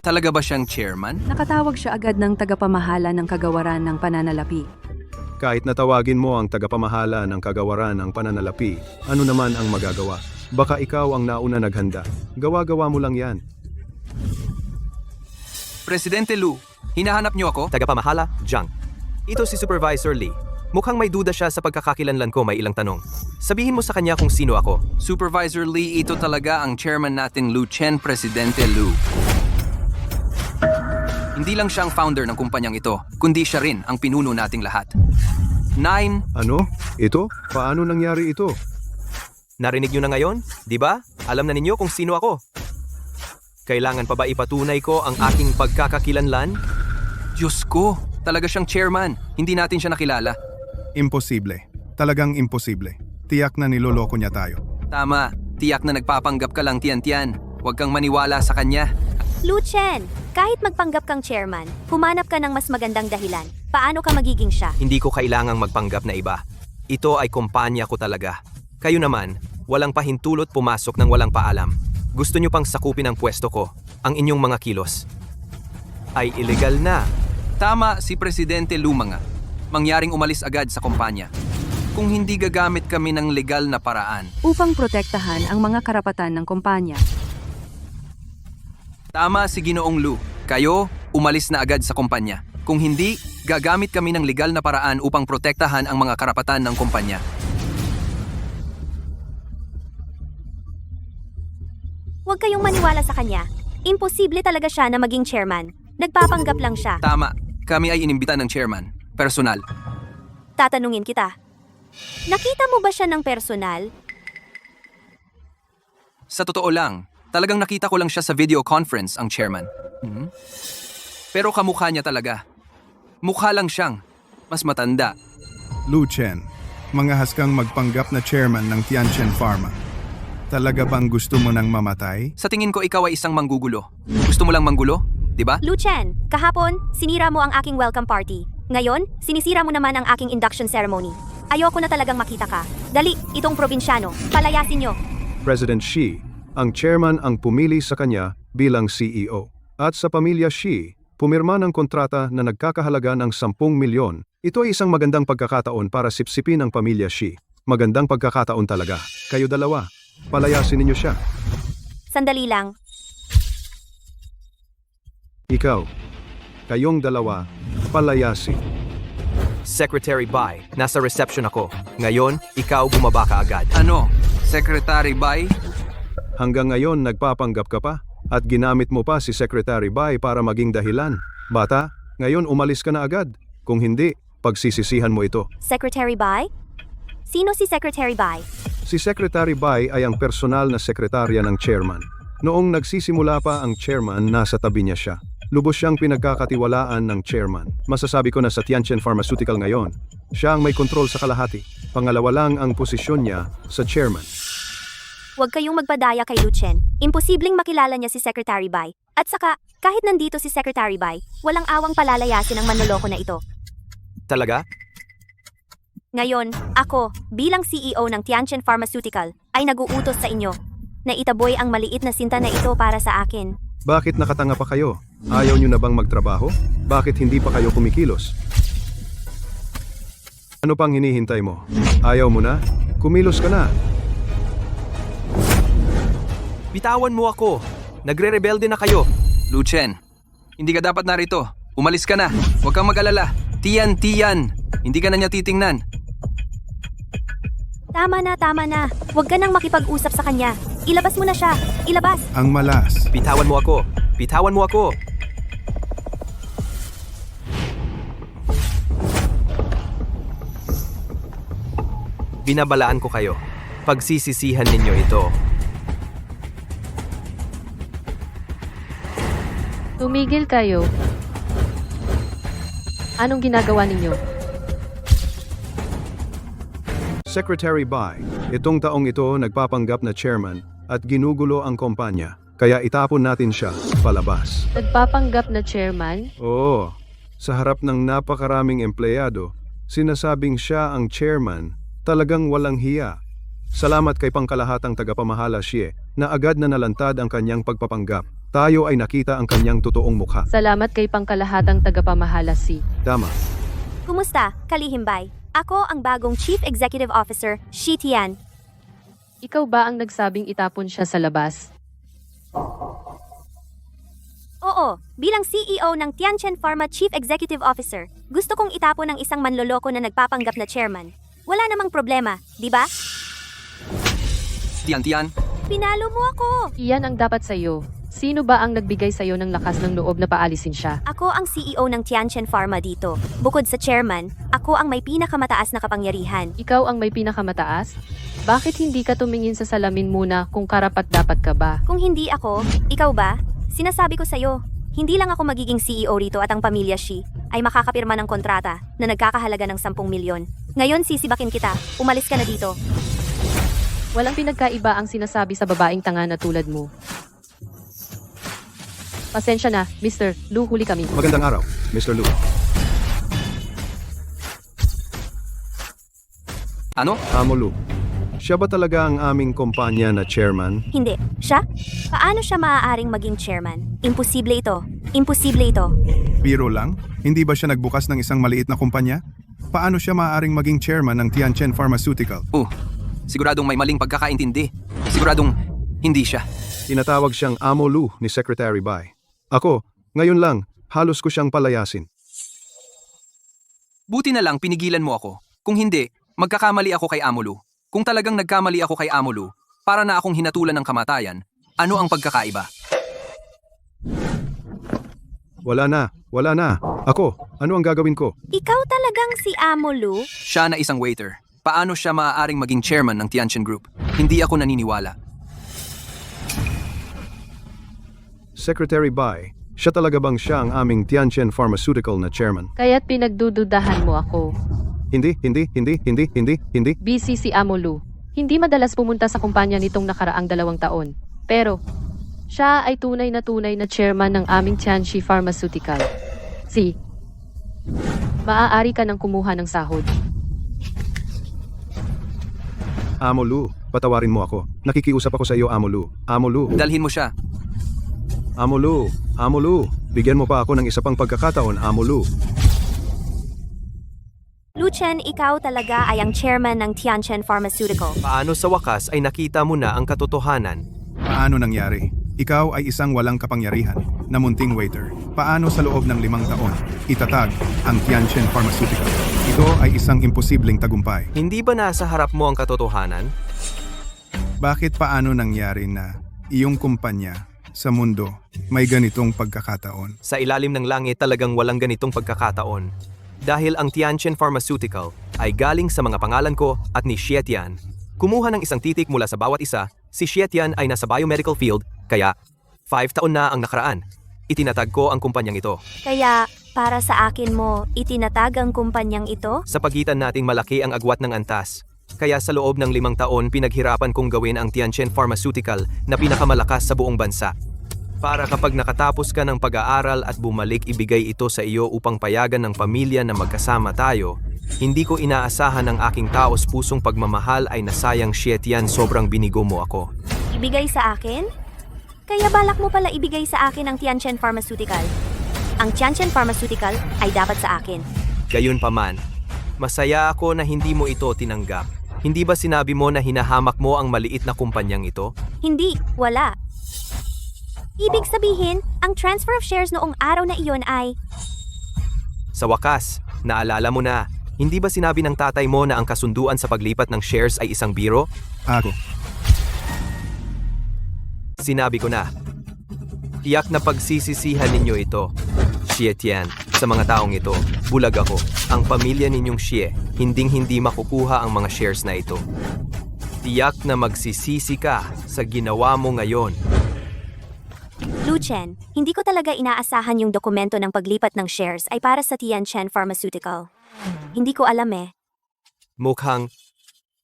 Talaga ba siyang chairman? Nakatawag siya agad ng tagapamahala ng kagawaran ng pananalapi. Kahit natawagin mo ang tagapamahala ng kagawaran ng pananalapi, ano naman ang magagawa? Baka ikaw ang nauna naghanda. Gawa-gawa mo lang yan. Presidente Lu, hinahanap niyo ako? Tagapamahala, Jiang. Ito si Supervisor Lee. Mukhang may duda siya sa pagkakakilanlan ko, may ilang tanong. Sabihin mo sa kanya kung sino ako. Supervisor Lee, ito talaga ang chairman natin Lu Chen, Presidente Lu. Hindi lang siya ang founder ng kumpanyang ito, kundi siya rin ang pinuno nating lahat. 9. Ano? Ito? Paano nangyari ito? Narinig niyo na ngayon? Di ba? Alam na ninyo kung sino ako. Kailangan pa ba ipatunay ko ang aking pagkakakilanlan? Diyos ko, talaga siyang chairman. Hindi natin siya nakilala. Imposible. Talagang imposible. Tiyak na niloloko niya tayo. Tama, tiyak na nagpapanggap ka lang Tian. Huwag kang maniwala sa kanya. Lu Chen, kahit magpanggap kang chairman, humanap ka ng mas magandang dahilan. Paano ka magiging siya? Hindi ko kailangang magpanggap na iba. Ito ay kumpanya ko talaga. Kayo naman, walang pahintulot pumasok ng walang paalam. Gusto nyo pang sakupin ang pwesto ko, ang inyong mga kilos. Ay illegal na. Tama si Presidente Lu mga. Mangyaring umalis agad sa kumpanya. Kung hindi gagamit kami ng legal na paraan. Upang protektahan ang mga karapatan ng kumpanya. Tama si Ginoong Lu. Kayo, umalis na agad sa kumpanya. Kung hindi, gagamit kami ng legal na paraan upang protektahan ang mga karapatan ng kumpanya. Huwag kayong maniwala sa kanya. Imposible talaga siya na maging chairman. Nagpapanggap lang siya. Tama, kami ay inimbita ng chairman. Personal. Tatanungin kita. Nakita mo ba siya ng personal? Sa totoo lang, talagang nakita ko lang siya sa video conference ang chairman. Pero kamukha niya talaga. Mukha lang siyang mas matanda. Lu Chen, mangahas kang magpanggap na chairman ng Tianchen Pharma. Talaga bang gusto mo nang mamatay? Sa tingin ko ikaw ay isang manggugulo. Gusto mo lang manggulo? Di ba? Lu Chen, kahapon, sinira mo ang aking welcome party. Ngayon, sinisira mo naman ang aking induction ceremony. Ayoko na talagang makita ka. Dali, itong probinsyano. Palayasin nyo. President Xi, ang chairman ang pumili sa kanya bilang CEO. At sa pamilya Xi, pumirma ng kontrata na nagkakahalaga ng 10 milyon. Ito ay isang magandang pagkakataon para sipsipin ang pamilya Xi. Magandang pagkakataon talaga. Kayo dalawa, palayasin ninyo siya. Sandali lang. Ikaw, kayong dalawa, palayasin. Secretary Bai, nasa reception ako. Ngayon, ikaw bumaba ka agad. Ano? Secretary Bai? Hanggang ngayon nagpapanggap ka pa at ginamit mo pa si Secretary Bai para maging dahilan. Bata, ngayon umalis ka na agad. Kung hindi, pagsisisihan mo ito. Secretary Bai? Sino si Secretary Bai? Si Secretary Bai ay ang personal na sekretarya ng chairman. Noong nagsisimula pa ang chairman, nasa tabi niya siya. Lubos siyang pinagkakatiwalaan ng chairman. Masasabi ko na sa Tianchen Pharmaceutical ngayon, siya ang may kontrol sa kalahati. Pangalawa lang ang posisyon niya sa chairman. Huwag kayong magpadaya kay Lu Chen. Imposibleng makilala niya si Secretary Bai. At saka, kahit nandito si Secretary Bai, walang awang palalayasin ang manloloko na ito. Talaga? Ngayon, ako, bilang CEO ng Tianchen Pharmaceutical, ay naguutos sa inyo na itaboy ang maliit na sinta na ito para sa akin. Bakit nakatanga pa kayo? Ayaw niyo na bang magtrabaho? Bakit hindi pa kayo kumikilos? Ano pang hinihintay mo? Ayaw mo na? Kumilos ka na. Bitawan mo ako. Nagre-rebelde na kayo. Lu Chen, hindi ka dapat narito. Umalis ka na. Huwag kang mag-alala. Tian. Hindi ka na niya titingnan. Tama na. Huwag ka nang makipag-usap sa kanya. Ilabas mo na siya. Ilabas. Ang malas. Bitawan mo ako. Bitawan mo ako. Binabalaan ko kayo. Pagsisisihan ninyo ito. Tumigil kayo. Anong ginagawa ninyo? Secretary Bai, itong taong ito nagpapanggap na chairman at ginugulo ang kumpanya. Kaya itapon natin siya palabas. Nagpapanggap na chairman? Oo, sa harap ng napakaraming empleyado, sinasabing siya ang chairman, talagang walang hiya. Salamat kay pangkalahatang tagapamahala Xie na agad na nalantad ang kanyang pagpapanggap. Tayo ay nakita ang kanyang totoong mukha. Salamat kay pangkalahatang tagapamahala si. Tama. Kumusta, Kalihim Bai? Ako ang bagong Chief Executive Officer, Shi Tian. Ikaw ba ang nagsabing itapon siya sa labas? Oo, bilang CEO ng Tianchen Pharma Chief Executive Officer, gusto kong itapon ng isang manloloko na nagpapanggap na chairman. Wala namang problema, di ba? Tian. Pinalo mo ako! Iyan ang dapat sa'yo. Sino ba ang nagbigay sa'yo ng lakas ng loob na paalisin siya? Ako ang CEO ng Tianchen Pharma dito. Bukod sa chairman, ako ang may pinakamataas na kapangyarihan. Ikaw ang may pinakamataas? Bakit hindi ka tumingin sa salamin muna kung karapat-dapat ka ba? Kung hindi ako, ikaw ba? Sinasabi ko sa'yo, hindi lang ako magiging CEO rito at ang pamilya Shi ay makakapirma ng kontrata na nagkakahalaga ng 10 milyon. Ngayon sisibakin kita, umalis ka na dito. Walang pinagkaiba ang sinasabi sa babaeng tanga na tulad mo. Pasensya na, Mr. Lu, huli kami. Magandang araw, Mr. Lu. Ano? Amo Lu, siya ba talaga ang aming kumpanya na chairman? Hindi. Siya? Paano siya maaaring maging chairman? Imposible ito. Imposible ito. Biro lang? Hindi ba siya nagbukas ng isang maliit na kumpanya? Paano siya maaaring maging chairman ng Tianchen Pharmaceutical? Siguradong may maling pagkakaintindi. Siguradong hindi siya. Tinatawag siyang Amo Lu ni Secretary Bai. Ako, ngayon lang, halos ko siyang palayasin. Buti na lang pinigilan mo ako. Kung hindi, magkakamali ako kay Amolu. Kung talagang nagkamali ako kay Amolu, para na akong hinatulan ng kamatayan, ano ang pagkakaiba? Wala na. Ako, ano ang gagawin ko? Ikaw talagang si Amo Lu? Siya na isang waiter. Paano siya maaaring maging chairman ng Tianchen Group? Hindi ako naniniwala. Secretary Bai, siya talaga bang siya ang aming Tianchen Pharmaceutical na chairman? Kaya't pinagdududahan mo ako. Hindi. BCC Amolu. Hindi madalas pumunta sa kumpanya nitong nakaraang 2 taon. Pero, siya ay tunay na chairman ng aming Tianchi Pharmaceutical. Maaari ka nang kumuha ng sahod. Amo Lu, patawarin mo ako. Nakikiusap ako sa iyo, Amo Lu. Amo Lu. Dalhin mo siya. Amo Lu, bigyan mo pa ako ng isa pang pagkakataon, Amo Lu. Lu Chen, ikaw talaga ay ang chairman ng Tianchen Pharmaceutical. Paano sa wakas ay nakita mo na ang katotohanan? Paano nangyari? Ikaw ay isang walang kapangyarihan na munting waiter. Paano sa loob ng 5 taon itatag ang Tianchen Pharmaceutical? Ito ay isang imposibleng tagumpay. Hindi ba nasa harap mo ang katotohanan? Bakit paano nangyari na iyong kumpanya sa mundo may ganitong pagkakataon? Sa ilalim ng langit talagang walang ganitong pagkakataon. Dahil ang Tianchen Pharmaceutical ay galing sa mga pangalan ko at ni Xie Tian. Kumuha ng isang titik mula sa bawat isa, si Xie Tian ay nasa biomedical field, kaya 5 taon na ang nakaraan. Itinatag ko ang kumpanyang ito. Kaya, para sa akin mo, itinatag ang kumpanyang ito? Sa pagitan nating malaki ang agwat ng antas. Kaya sa loob ng 5 taon, pinaghirapan kong gawin ang Tianchen Pharmaceutical na pinakamalakas sa buong bansa. Para kapag nakatapos ka ng pag-aaral at bumalik, ibigay ito sa iyo upang payagan ng pamilya na magkasama tayo. Hindi ko inaasahan ang aking taos pusong pagmamahal ay nasayang. Xie Tian, sobrang binigo mo ako. Ibigay sa akin? Kaya balak mo pala ibigay sa akin ang Tianchen Pharmaceutical. Ang Tianchen Pharmaceutical ay dapat sa akin. Gayunpaman, masaya ako na hindi mo ito tinanggap. Hindi ba sinabi mo na hinahamak mo ang maliit na kumpanyang ito? Hindi, wala. Ibig sabihin, ang transfer of shares noong araw na iyon ay... Sa wakas, naalala mo na, hindi ba sinabi ng tatay mo na ang kasunduan sa paglipat ng shares ay isang biro? Ako. Sinabi ko na. Tiyak na pagsisisihan ninyo ito. Xie Tian, sa mga taong ito, bulag ako. Ang pamilya ninyong Xie, hinding-hindi makukuha ang mga shares na ito. Tiyak na magsisisi ka sa ginawa mo ngayon. Lu Chen, hindi ko talaga inaasahan yung dokumento ng paglipat ng shares ay para sa Tianchen Pharmaceutical. Hindi ko alam eh. Mukhang,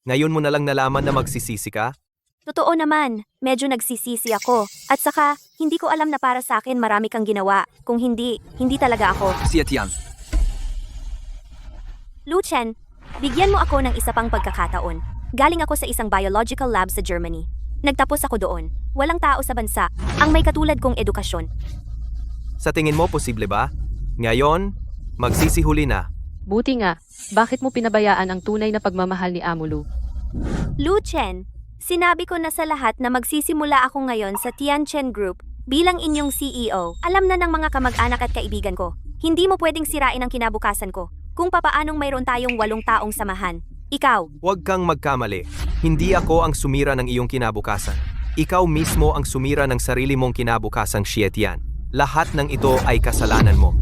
ngayon mo na lang nalaman na magsisisi ka? Totoo naman, medyo nagsisisi ako. At saka, hindi ko alam na para sa akin marami kang ginawa. Kung hindi, hindi talaga ako. Xie Tian, Lu Chen, bigyan mo ako ng isa pang pagkakataon. Galing ako sa isang biological lab sa Germany. Nagtapos ako doon. Walang tao sa bansa ang may katulad kong edukasyon. Sa tingin mo, posible ba? Ngayon, magsisihuli na. Buti nga, bakit mo pinabayaan ang tunay na pagmamahal ni Amulu? Lu Chen, sinabi ko na sa lahat na magsisimula ako ngayon sa Tianchen Group bilang inyong CEO. Alam na ng mga kamag-anak at kaibigan ko. Hindi mo pwedeng sirain ang kinabukasan ko kung papaanong mayroon tayong 8 taong samahan. Ikaw, Huwag kang magkamali. Hindi ako ang sumira ng iyong kinabukasan. Ikaw mismo ang sumira ng sarili mong kinabukasang, Xie Tian. Lahat ng ito ay kasalanan mo.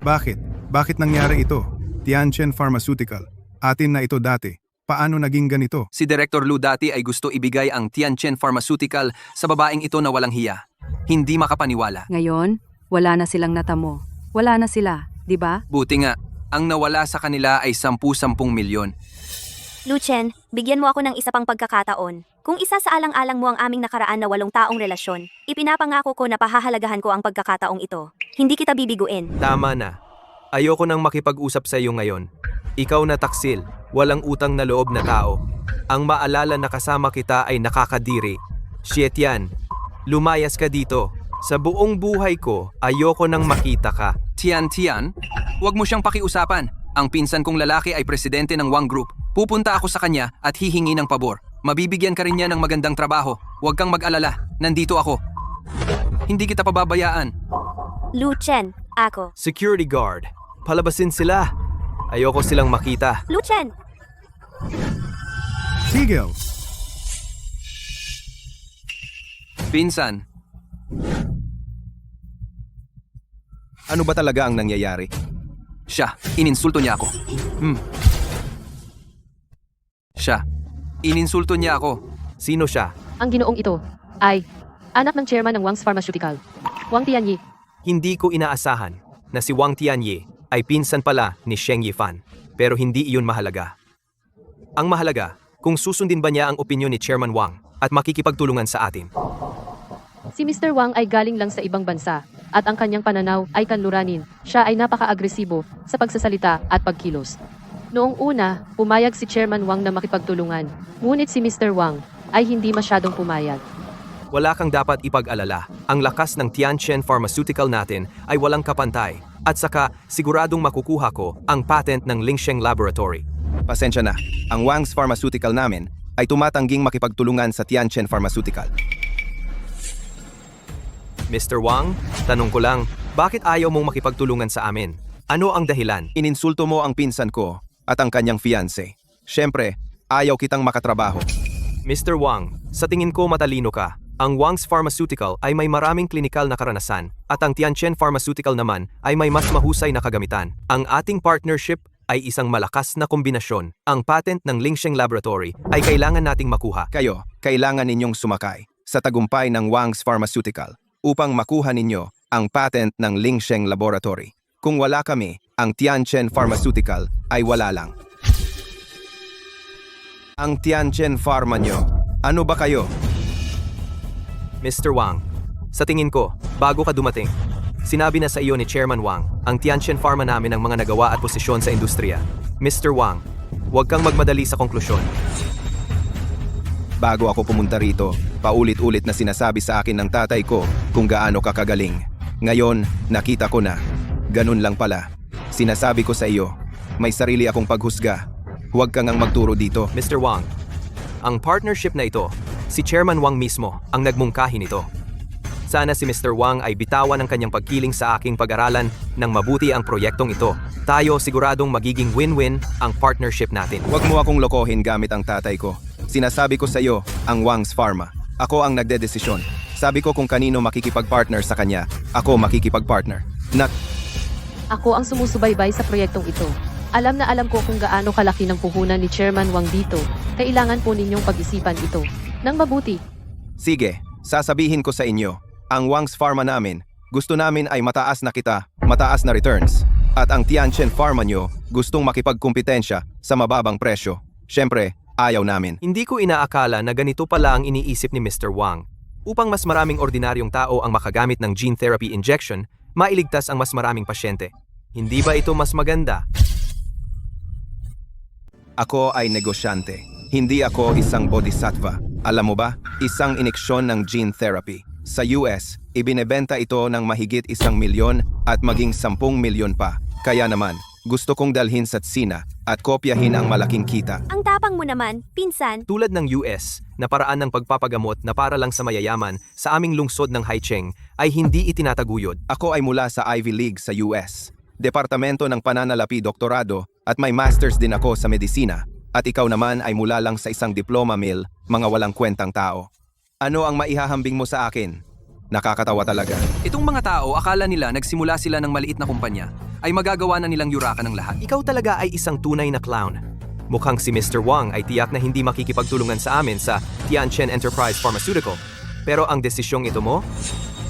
Bakit? Bakit nangyari ito? Tianchen Pharmaceutical. Atin na ito dati. Paano naging ganito? si Director Lu dati ay gusto ibigay ang Tianchen Pharmaceutical sa babaeng ito na walang hiya. Hindi makapaniwala. Ngayon, wala na silang natamo. Wala na sila, di ba? Buti nga, ang nawala sa kanila ay 10-10 milyon. Lu Chen, bigyan mo ako ng isa pang pagkakataon. Kung isa sa alang-alang mo ang aming nakaraan na 8 taong relasyon, ipinapangako ko na pahahalagahan ko ang pagkakataong ito. Hindi kita bibiguin. Tama na. Ayoko nang makipag-usap sa iyo ngayon. Ikaw na taksil, walang utang na loob na tao. Ang maalala na kasama kita ay nakakadiri. Xie Tian, lumayas ka dito. Sa buong buhay ko, ayoko nang makita ka. Tian, huwag mo siyang pakiusapan. Ang pinsan kong lalaki ay presidente ng Wang Group. Pupunta ako sa kanya at hihingi ng pabor. Mabibigyan ka rin niya ng magandang trabaho. Huwag kang mag-alala. Nandito ako. Hindi kita pababayaan. Lu Chen, ako. Security guard, palabasin sila. Ayoko silang makita. Lu Chen, Sigel! Pinsan, Ano ba talaga ang nangyayari? siya, ininsulto niya ako. Siya, ininsulto niya ako. Sino siya? Ang ginoong ito ay anak ng chairman ng Wang's Pharmaceutical, Wang Tianyi. Hindi ko inaasahan na si Wang Tianyi ay pinsan pala ni Sheng Yifan. Pero hindi iyon mahalaga. Ang mahalaga, kung susundin ba niya ang opinyon ni Chairman Wang at makikipagtulungan sa atin. Si Mr. Wang ay galing lang sa ibang bansa at ang kanyang pananaw ay kanluranin. Siya ay napaka-agresibo sa pagsasalita at pagkilos. Noong una, pumayag si Chairman Wang na makipagtulungan. Ngunit si Mr. Wang ay hindi masyadong pumayag. Wala kang dapat ipag-alala. Ang lakas ng Tianchen Pharmaceutical natin ay walang kapantay. At saka, siguradong makukuha ko ang patent ng Lingsheng Laboratory. Pasensya na, ang Wang's Pharmaceutical namin ay tumatangging makipagtulungan sa Tianchen Pharmaceutical. Mr. Wang, tanong ko lang, bakit ayaw mong makipagtulungan sa amin? Ano ang dahilan? Ininsulto mo ang pinsan ko at ang kanyang fiancé. Siyempre, ayaw kitang makatrabaho. Mr. Wang, sa tingin ko matalino ka. Ang Wang's Pharmaceutical ay may maraming klinikal na karanasan at ang Tianchen Pharmaceutical naman ay may mas mahusay na kagamitan. Ang ating partnership ay isang malakas na kombinasyon. Ang patent ng Lingsheng Laboratory ay kailangan nating makuha. Kayo, kailangan ninyong sumakay sa tagumpay ng Wang's Pharmaceutical upang makuha ninyo ang patent ng Lingsheng Laboratory. Kung wala kami, ang Tianchen Pharmaceutical ay wala lang. Ang Tianchen Pharma nyo, ano ba kayo? Mr. Wang, sa tingin ko, bago ka dumating, sinabi na sa iyo ni Chairman Wang, ang Tianchen Pharma namin ang mga nagawa at posisyon sa industriya. Mr. Wang, huwag kang magmadali sa konklusyon. Bago ako pumunta rito, paulit-ulit na sinasabi sa akin ng tatay ko kung gaano kakagaling. Ngayon, nakita ko na. Ganun lang pala. Sinasabi ko sa iyo, may sarili akong paghusga. Huwag kang ang magturo dito. Mr. Wang, ang partnership na ito, si Chairman Wang mismo ang nagmungkahi nito. Sana si Mr. Wang ay bitawan ang kanyang pagkiling sa aking pag-aralan ng mabuti ang proyektong ito. Tayo siguradong magiging win-win ang partnership natin. Huwag mo akong lokohin gamit ang tatay ko. Sinasabi ko sa iyo, ang Wang's Pharma. Ako ang nagdedesisyon. Sabi ko kung kanino makikipag-partner sa kanya, ako makikipag-partner. Ako ang sumusubaybay sa proyektong ito. Alam na alam ko kung gaano kalaki ng puhunan ni Chairman Wang dito. Kailangan po ninyong pag-isipan ito nang mabuti. Sige, sasabihin ko sa inyo, ang Wang's Pharma namin, gusto namin ay mataas na kita, mataas na returns. At ang Tianchen Pharma nyo, gustong makipagkumpetensya sa mababang presyo. Siyempre, ayaw namin. Hindi ko inaakala na ganito pala ang iniisip ni Mr. Wang. Upang mas maraming ordinaryong tao ang makagamit ng gene therapy injection, mailigtas ang mas maraming pasyente. Hindi ba ito mas maganda? Ako ay negosyante. Hindi ako isang bodhisattva. Alam mo ba, isang ineksyon ng gene therapy. Sa US, ibinebenta ito ng mahigit 1 milyon at maging 10 milyon pa. Kaya naman, gusto kong dalhin sa Tsina at kopyahin ang malaking kita. Ang tapang mo naman, pinsan. Tulad ng US na paraan ng pagpapagamot na para lang sa mayayaman sa aming lungsod ng Haicheng ay hindi itinataguyod. Ako ay mula sa Ivy League sa US. Departamento ng Pananalapi Doktorado at may masters din ako sa medisina. At ikaw naman ay mula lang sa isang diploma mill, mga walang kwentang tao. Ano ang maihahambing mo sa akin? Nakakatawa talaga. Itong mga tao, akala nila nagsimula sila ng maliit na kumpanya, ay magagawa na nilang yurakan ng lahat. Ikaw talaga ay isang tunay na clown. Mukhang si Mr. Wang ay tiyak na hindi makikipagtulungan sa amin sa Tianchen Enterprise Pharmaceutical. Pero ang desisyong ito mo?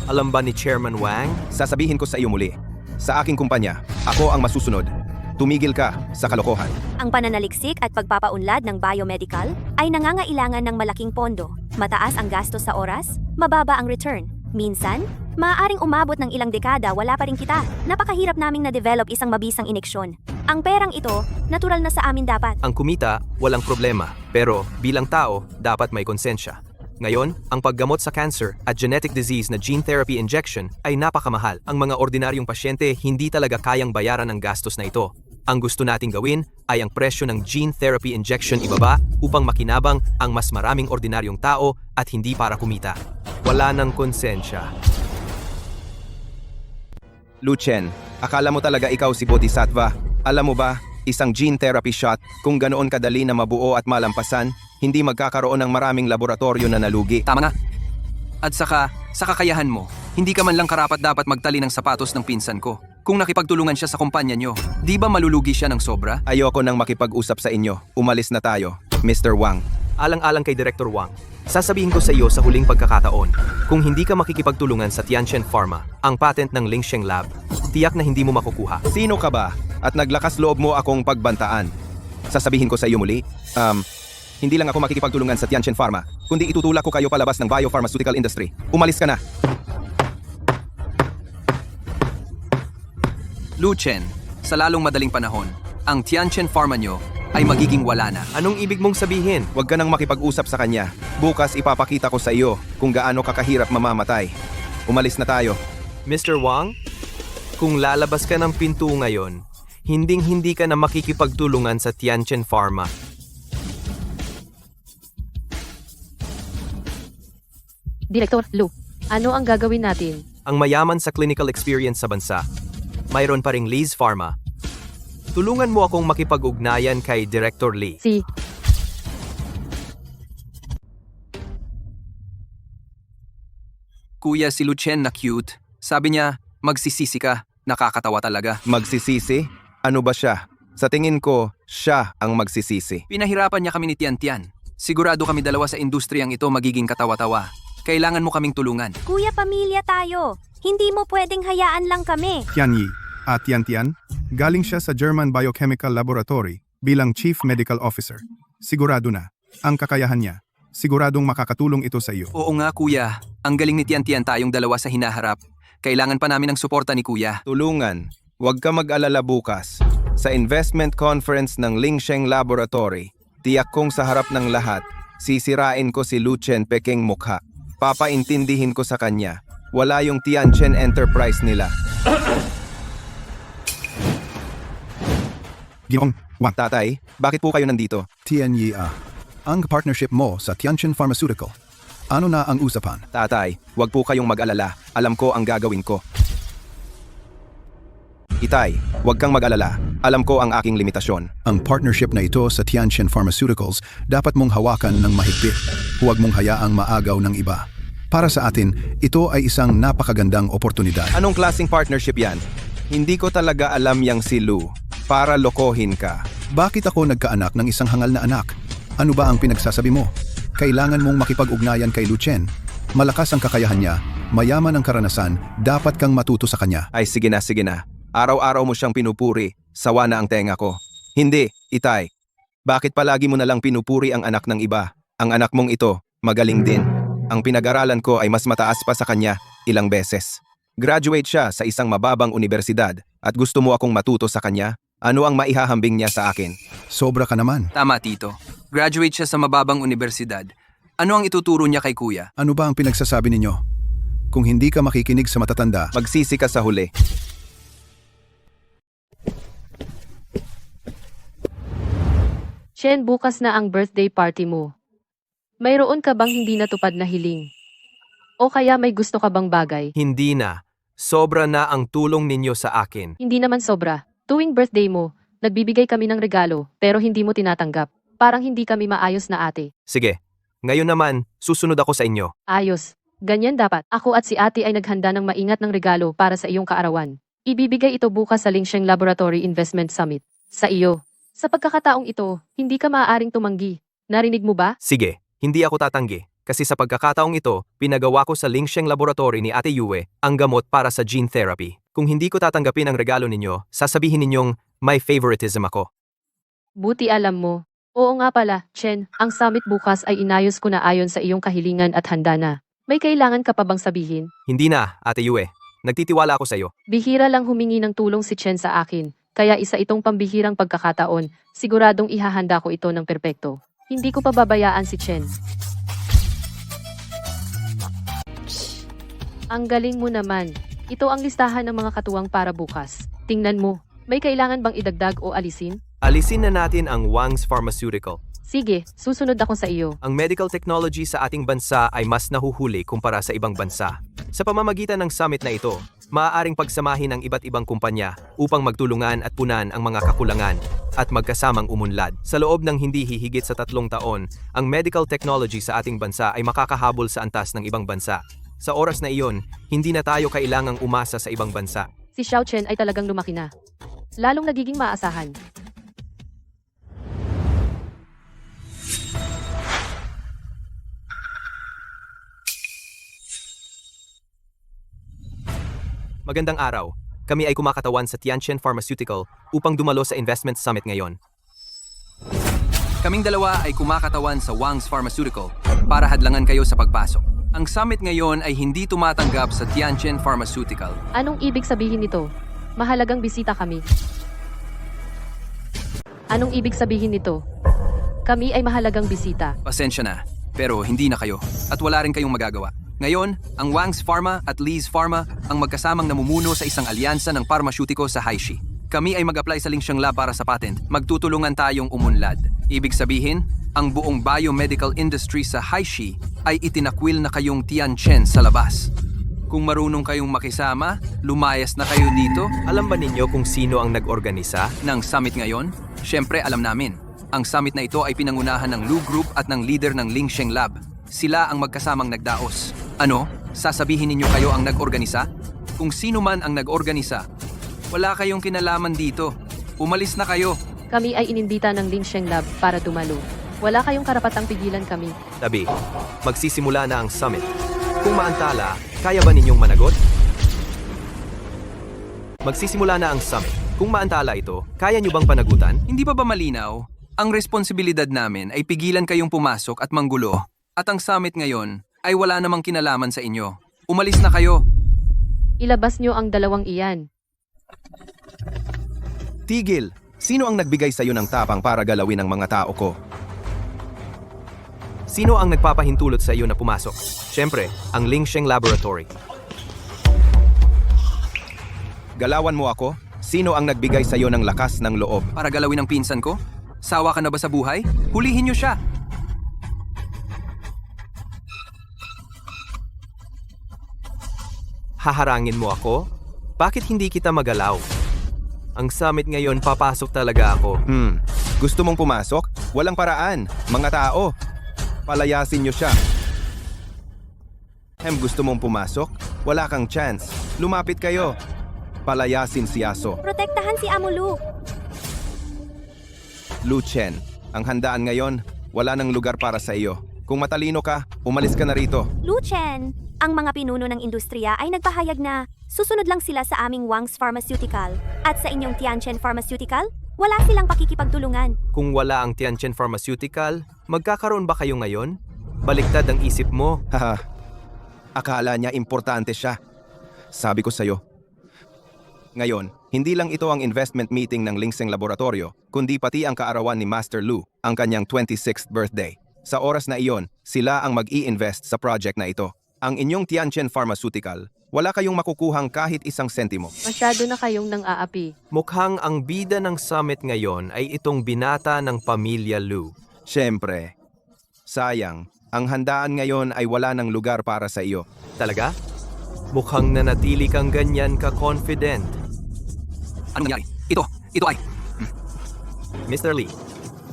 Alam ba ni Chairman Wang? Sasabihin ko sa iyo muli. Sa aking kumpanya, ako ang masusunod. Tumigil ka sa kalokohan. Ang pananaliksik at pagpapaunlad ng biomedical ay nangangailangan ng malaking pondo. Mataas ang gastos sa oras, mababa ang return. Minsan, maaaring umabot ng ilang dekada wala pa rin kita. Napakahirap naming na-develop isang mabisang ineksyon. Ang perang ito, natural na sa amin dapat. Ang kumita, walang problema. Pero bilang tao, dapat may konsensya. Ngayon, ang paggamot sa cancer at genetic disease na gene therapy injection ay napakamahal. Ang mga ordinaryong pasyente hindi talaga kayang bayaran ang gastos na ito. Ang gusto nating gawin ay ang presyo ng gene therapy injection ibaba upang makinabang ang mas maraming ordinaryong tao at hindi para kumita. Wala ng konsensya. Luchen, akala mo talaga ikaw si Bodhisattva? Alam mo ba, isang gene therapy shot, kung ganoon kadali na mabuo at malampasan, hindi magkakaroon ng maraming laboratorio na nalugi. Tama nga. At saka, sa kakayahan mo, hindi ka man lang karapat dapat magtali ng sapatos ng pinsan ko. Kung nakipagtulungan siya sa kumpanya nyo, di ba malulugi siya ng sobra? Ayoko nang makipag-usap sa inyo. Umalis na tayo, Mr. Wang. Alang-alang kay Director Wang, sasabihin ko sa iyo sa huling pagkakataon, kung hindi ka makikipagtulungan sa Tianchen Pharma, ang patent ng Lingsheng Lab, tiyak na hindi mo makukuha. Sino ka ba? At naglakas loob mo akong pagbantaan. Sasabihin ko sa iyo muli, hindi lang ako makikipagtulungan sa Tianchen Pharma, kundi itutulak ko kayo palabas ng biopharmaceutical industry. Umalis ka na. Luchen, sa lalong madaling panahon, ang Tianchen Pharma nyo ay magiging wala na. Anong ibig mong sabihin? Huwag ka nang makipag-usap sa kanya. Bukas ipapakita ko sa iyo kung gaano kakahirap mamamatay. Umalis na tayo. Mr. Wang, kung lalabas ka ng pinto ngayon, hinding-hindi ka na makikipagtulungan sa Tianchen Pharma. Director Lu, ano ang gagawin natin? Ang mayaman sa clinical experience sa bansa. Mayroon pa ring Liz Pharma. Tulungan mo akong makipag-ugnayan kay Director Lee. Kuya, si Lucien na cute. Sabi niya, magsisisi ka. Nakakatawa talaga. Magsisisi? Ano ba siya? Sa tingin ko, siya ang magsisisi. Pinahirapan niya kami ni Tian Tian. Sigurado kami dalawa sa industriyang ito magiging katawa-tawa. Kailangan mo kaming tulungan. Kuya, pamilya tayo. Hindi mo pwedeng hayaan lang kami. Tian Yi at Tian Tian, galing siya sa German Biochemical Laboratory bilang Chief Medical Officer. Sigurado na, ang kakayahan niya, siguradong makakatulong ito sa iyo. Oo nga, Kuya. Ang galing ni Tian Tian tayong dalawa sa hinaharap. Kailangan pa namin ng suporta ni Kuya. Tulungan. Huwag ka mag-alala bukas. Sa investment conference ng Lingsheng Laboratory, tiyak kong sa harap ng lahat, sisirain ko si Lucien Peking mukha. Papaintindihin ko sa kanya, wala yung Tianchen Enterprise nila. Ginoong Wang, Tatay, bakit po kayo nandito? Tian Yi ang partnership mo sa Tianjin Pharmaceutical. Ano na ang usapan? Tatay, huwag po kayong mag-alala. Alam ko ang gagawin ko. Itay, huwag kang mag-alala. Alam ko ang aking limitasyon. Ang partnership na ito sa Tianjin Pharmaceuticals dapat mong hawakan ng mahigpit. Huwag mong hayaang maagaw ng iba. Para sa atin, ito ay isang napakagandang oportunidad. Anong klaseng partnership yan? Hindi ko talaga alam yang si Lou. Para lokohin ka. Bakit ako nagkaanak ng isang hangal na anak? Ano ba ang pinagsasabi mo? Kailangan mong makipag-ugnayan kay Lucien. Malakas ang kakayahan niya, mayaman ang karanasan, dapat kang matuto sa kanya. Ay sige na, sige na. Araw-araw mo siyang pinupuri. Sawa na ang tenga ko. Hindi, Itay. Bakit palagi mo na lang pinupuri ang anak ng iba? Ang anak mong ito, magaling din. Ang pinag-aralan ko ay mas mataas pa sa kanya, ilang beses. Graduate siya sa isang mababang universidad at gusto mo akong matuto sa kanya? Ano ang maihahambing niya sa akin? Sobra ka naman. Tama, Tito. Graduate siya sa mababang universidad. Ano ang ituturo niya kay Kuya? Ano ba ang pinagsasabi ninyo? Kung hindi ka makikinig sa matatanda, Magsisi ka sa huli. Chen, bukas na ang birthday party mo. Mayroon ka bang hindi natupad na hiling? O kaya may gusto ka bang bagay? Hindi na. Sobra na ang tulong ninyo sa akin. Hindi naman sobra. Tuwing birthday mo, nagbibigay kami ng regalo, pero hindi mo tinatanggap. Parang hindi kami maayos na ate. Sige. Ngayon naman, susunod ako sa inyo. Ayos. Ganyan dapat. Ako at si ate ay naghanda ng maingat ng regalo para sa iyong kaarawan. Ibibigay ito bukas sa Lingsheng Laboratory Investment Summit. Sa iyo. Sa pagkakataong ito, hindi ka maaaring tumanggi. Narinig mo ba? Sige, hindi ako tatanggi. Kasi sa pagkakataong ito, pinagawa ko sa Lingsheng Laboratory ni Ate Yue ang gamot para sa gene therapy. Kung hindi ko tatanggapin ang regalo ninyo, sasabihin ninyong may favoritism ako. Buti alam mo. Oo nga pala, Chen, ang summit bukas ay inayos ko na ayon sa iyong kahilingan at handa na. May kailangan ka pa bang sabihin? Hindi na, Ate Yue. Nagtitiwala ako sa iyo. Bihira lang humingi ng tulong si Chen sa akin, kaya isa itong pambihirang pagkakataon, siguradong ihahanda ko ito ng perpekto. Hindi ko pababayaan si Chen. Ang galing mo naman. Ito ang listahan ng mga katuwang para bukas. Tingnan mo, may kailangan bang idagdag o alisin? Alisin na natin ang Wang's Pharmaceutical. Sige, susunod ako sa iyo. Ang medical technology sa ating bansa ay mas nahuhuli kumpara sa ibang bansa. Sa pamamagitan ng summit na ito, maaaring pagsamahin ang iba't ibang kumpanya upang magtulungan at punan ang mga kakulangan at magkasamang umunlad. Sa loob ng hindi hihigit sa 3 taon, ang medical technology sa ating bansa ay makakahabol sa antas ng ibang bansa. Sa oras na iyon, hindi na tayo kailangang umasa sa ibang bansa. Si Xiao Chen ay talagang lumaki na. Lalong nagiging maasahan. Magandang araw. Kami ay kumakatawan sa Tianjin Pharmaceutical upang dumalo sa Investment Summit ngayon. Kaming dalawa ay kumakatawan sa Wang's Pharmaceutical para hadlangan kayo sa pagpasok. Ang summit ngayon ay hindi tumatanggap sa Tianjin Pharmaceutical. Anong ibig sabihin nito? Mahalagang bisita kami. Anong ibig sabihin nito? Kami ay mahalagang bisita. Pasensya na, pero hindi na kayo at wala rin kayong magagawa. Ngayon, ang Wang's Pharma at Lee's Pharma ang magkasamang namumuno sa isang alyansa ng parmasyutiko sa Haishi. Kami ay mag-apply sa Lingsheng Lab para sa patent. Magtutulungan tayong umunlad. Ibig sabihin, ang buong biomedical industry sa Haishi ay itinakwil na kayong Tianjin sa labas. Kung marunong kayong makisama, lumayas na kayo dito. Alam ba ninyo kung sino ang nag-organisa? Ng summit ngayon? Siyempre alam namin. Ang summit na ito ay pinangunahan ng Lu Group at ng leader ng Lingsheng Lab. Sila ang magkasamang nagdaos. Ano? Sasabihin ninyo kayo ang nag-organisa? Kung sino man ang nag-organisa, wala kayong kinalaman dito. Umalis na kayo. Kami ay inimbita ng Lingsheng Lab para dumalo. Wala kayong karapatang pigilan kami. Tabi, magsisimula na ang summit. Kung maantala, kaya ba ninyong managot? Magsisimula na ang summit. Kung maantala ito, kaya nyo bang panagutan? Hindi pa ba malinaw? Ang responsibilidad namin ay pigilan kayong pumasok at manggulo. At ang summit ngayon ay wala namang kinalaman sa inyo. Umalis na kayo. Ilabas nyo ang dalawang iyan. Tigil! Sino ang nagbigay sa'yo ng tapang para galawin ang mga tao ko? Sino ang nagpapahintulot sa iyo na pumasok? Siyempre, ang Lingsheng Laboratory. Galawan mo ako? Sino ang nagbigay sa'yo ng lakas ng loob? Para galawin ang pinsan ko? Sawa ka na ba sa buhay? Hulihin niyo siya. Haharangin mo ako? Bakit hindi kita magalaw? Ang summit ngayon, papasok talaga ako. Gusto mong pumasok? Walang paraan. Mga tao, palayasin niyo siya. Gusto mong pumasok? Wala kang chance. Lumapit kayo. Palayasin si Aso. Protektahan si Amulu. Lu Chen, ang handaan ngayon, wala nang lugar para sa iyo. Kung matalino ka, umalis ka na rito. Lu Chen, ang mga pinuno ng industriya ay nagpahayag na susunod lang sila sa aming Wang's Pharmaceutical. At sa inyong Tianchen Pharmaceutical, wala silang pakikipagtulungan. Kung wala ang Tianchen Pharmaceutical, magkakaroon ba kayo ngayon? Baliktad ang isip mo. Haha, akala niya importante siya. Sabi ko sa'yo. Ngayon, hindi lang ito ang investment meeting ng Lingsheng Laboratorio, kundi pati ang kaarawan ni Master Lu, ang kanyang 26th birthday. Sa oras na iyon, sila ang mag-i-invest sa project na ito. Ang inyong Tianchen Pharmaceutical, wala kayong makukuhang kahit isang sentimo. Masyado na kayong nang-aapi. Mukhang ang bida ng summit ngayon ay itong binata ng pamilya Lu. Siyempre, sayang, ang handaan ngayon ay wala ng lugar para sa iyo. Talaga? Mukhang nanatili kang ganyan ka-confident. Anong nangyari? Ito ay... Mr. Lee,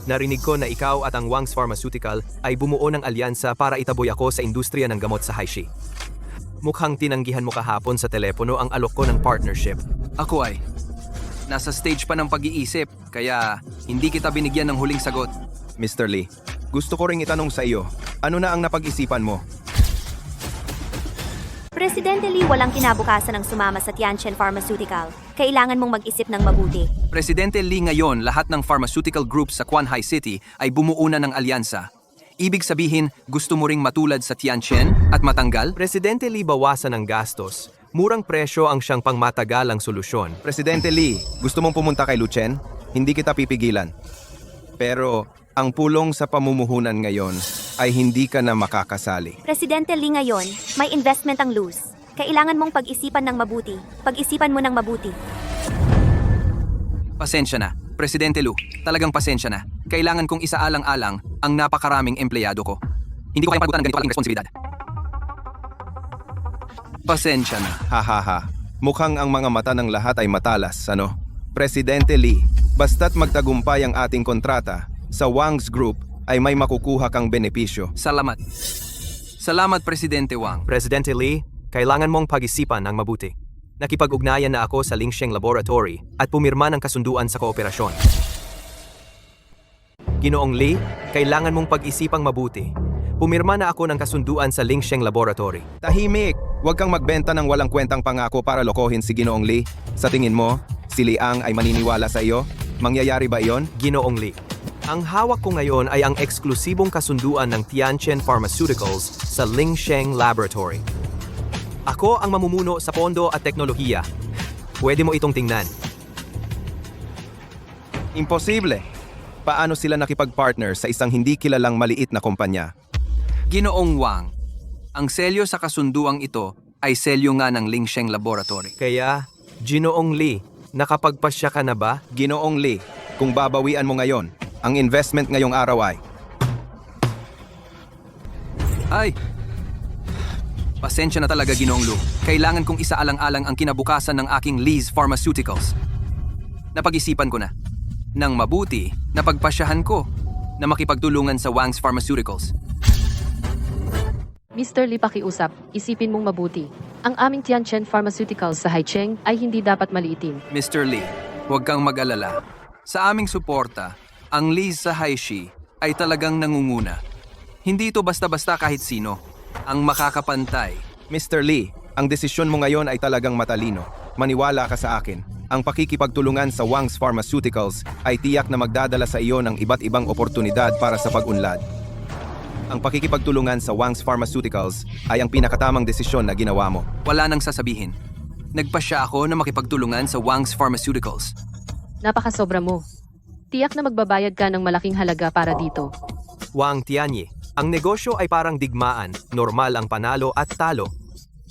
narinig ko na ikaw at ang Wang's Pharmaceutical ay bumuo ng alyansa para itaboy ako sa industriya ng gamot sa Haishi. Mukhang tinanggihan mo kahapon sa telepono ang alok ko ng partnership. Ako ay... Nasa stage pa ng pag-iisip, kaya hindi kita binigyan ng huling sagot. Mr. Lee, gusto ko ring itanong sa iyo, ano na ang napag-isipan mo? Presidente Lee, walang kinabukasan ng sumama sa Tianchen Pharmaceutical. Kailangan mong mag-isip ng mabuti. Presidente Lee, ngayon lahat ng pharmaceutical groups sa Quanhai City ay bumuo na ng alyansa. Ibig sabihin, gusto mo ring matulad sa Tianchen at matanggal? Presidente Lee, bawasan ang gastos. Murang presyo ang siyang pangmatagalang solusyon. Presidente Lee, gusto mong pumunta kay Lu Chen? Hindi kita pipigilan. Pero ang pulong sa pamumuhunan ngayon ay hindi ka na makakasali. Presidente Lee, ngayon, may investment ang Luz. Kailangan mong pag-isipan ng mabuti. Pag-isipan mo ng mabuti. Pasensya na. Presidente Lu, talagang pasensya na. Kailangan kong isaalang-alang ang napakaraming empleyado ko. Hindi ko kayang pagbutan ng ganito aking responsibilidad. Pasensya na. Hahaha, mukhang ang mga mata ng lahat ay matalas, ano? Presidente Lee, basta't magtagumpay ang ating kontrata, sa Wang's Group ay may makukuha kang benepisyo. Salamat. Salamat, Presidente Wang. Presidente Lee, kailangan mong pag-isipan ng mabuti. Nakipag-ugnayan na ako sa Lingsheng Laboratory at pumirma ng kasunduan sa kooperasyon. Ginoong Lee, kailangan mong pag-isipang mabuti. Pumirma na ako ng kasunduan sa Lingsheng Laboratory. Tahimik! Huwag kang magbenta ng walang kwentang pangako para lokohin si Ginoong Lee. Sa tingin mo, si Liang ay maniniwala sa iyo? Mangyayari ba iyon? Ginoong Lee, ang hawak ko ngayon ay ang eksklusibong kasunduan ng Tianchen Pharmaceuticals sa Lingsheng Laboratory. Ako ang mamumuno sa pondo at teknolohiya. Pwede mo itong tingnan. Imposible! Paano sila nakipag-partner sa isang hindi kilalang maliit na kumpanya? Ginoong Wang, ang selyo sa kasunduang ito ay selyo nga ng Lingsheng Laboratory. Kaya, Ginoong Lee, nakapagpasya ka na ba? Ginoong Lee, kung babawian mo ngayon, ang investment ngayong araw ay... Ay! Pasensya na talaga, Ginoong Lu. Kailangan kong isaalang-alang ang kinabukasan ng aking Lee's Pharmaceuticals. Napag-isipan ko na. Nang mabuti, napagpasyahan ko na makipagtulungan sa Wang's Pharmaceuticals. Mr. Lee, pakiusap, isipin mong mabuti. Ang aming Tianchen Pharmaceuticals sa Haicheng ay hindi dapat maliitin. Mr. Lee, huwag kang mag-alala. Sa aming suporta, ang Lee sa Haishi ay talagang nangunguna. Hindi ito basta-basta kahit sino. Ang makakapantay. Mr. Lee, ang desisyon mo ngayon ay talagang matalino. Maniwala ka sa akin. Ang pakikipagtulungan sa Wang's Pharmaceuticals ay tiyak na magdadala sa iyo ng iba't ibang oportunidad para sa pag-unlad. Ang pakikipagtulungan sa Wang's Pharmaceuticals ay ang pinakatamang desisyon na ginawa mo. Wala nang sasabihin. Nagpasya ako na makipagtulungan sa Wang's Pharmaceuticals. Napakasobra mo. Tiyak na magbabayad ka ng malaking halaga para dito. Wang Tianyi, ang negosyo ay parang digmaan, normal ang panalo at talo.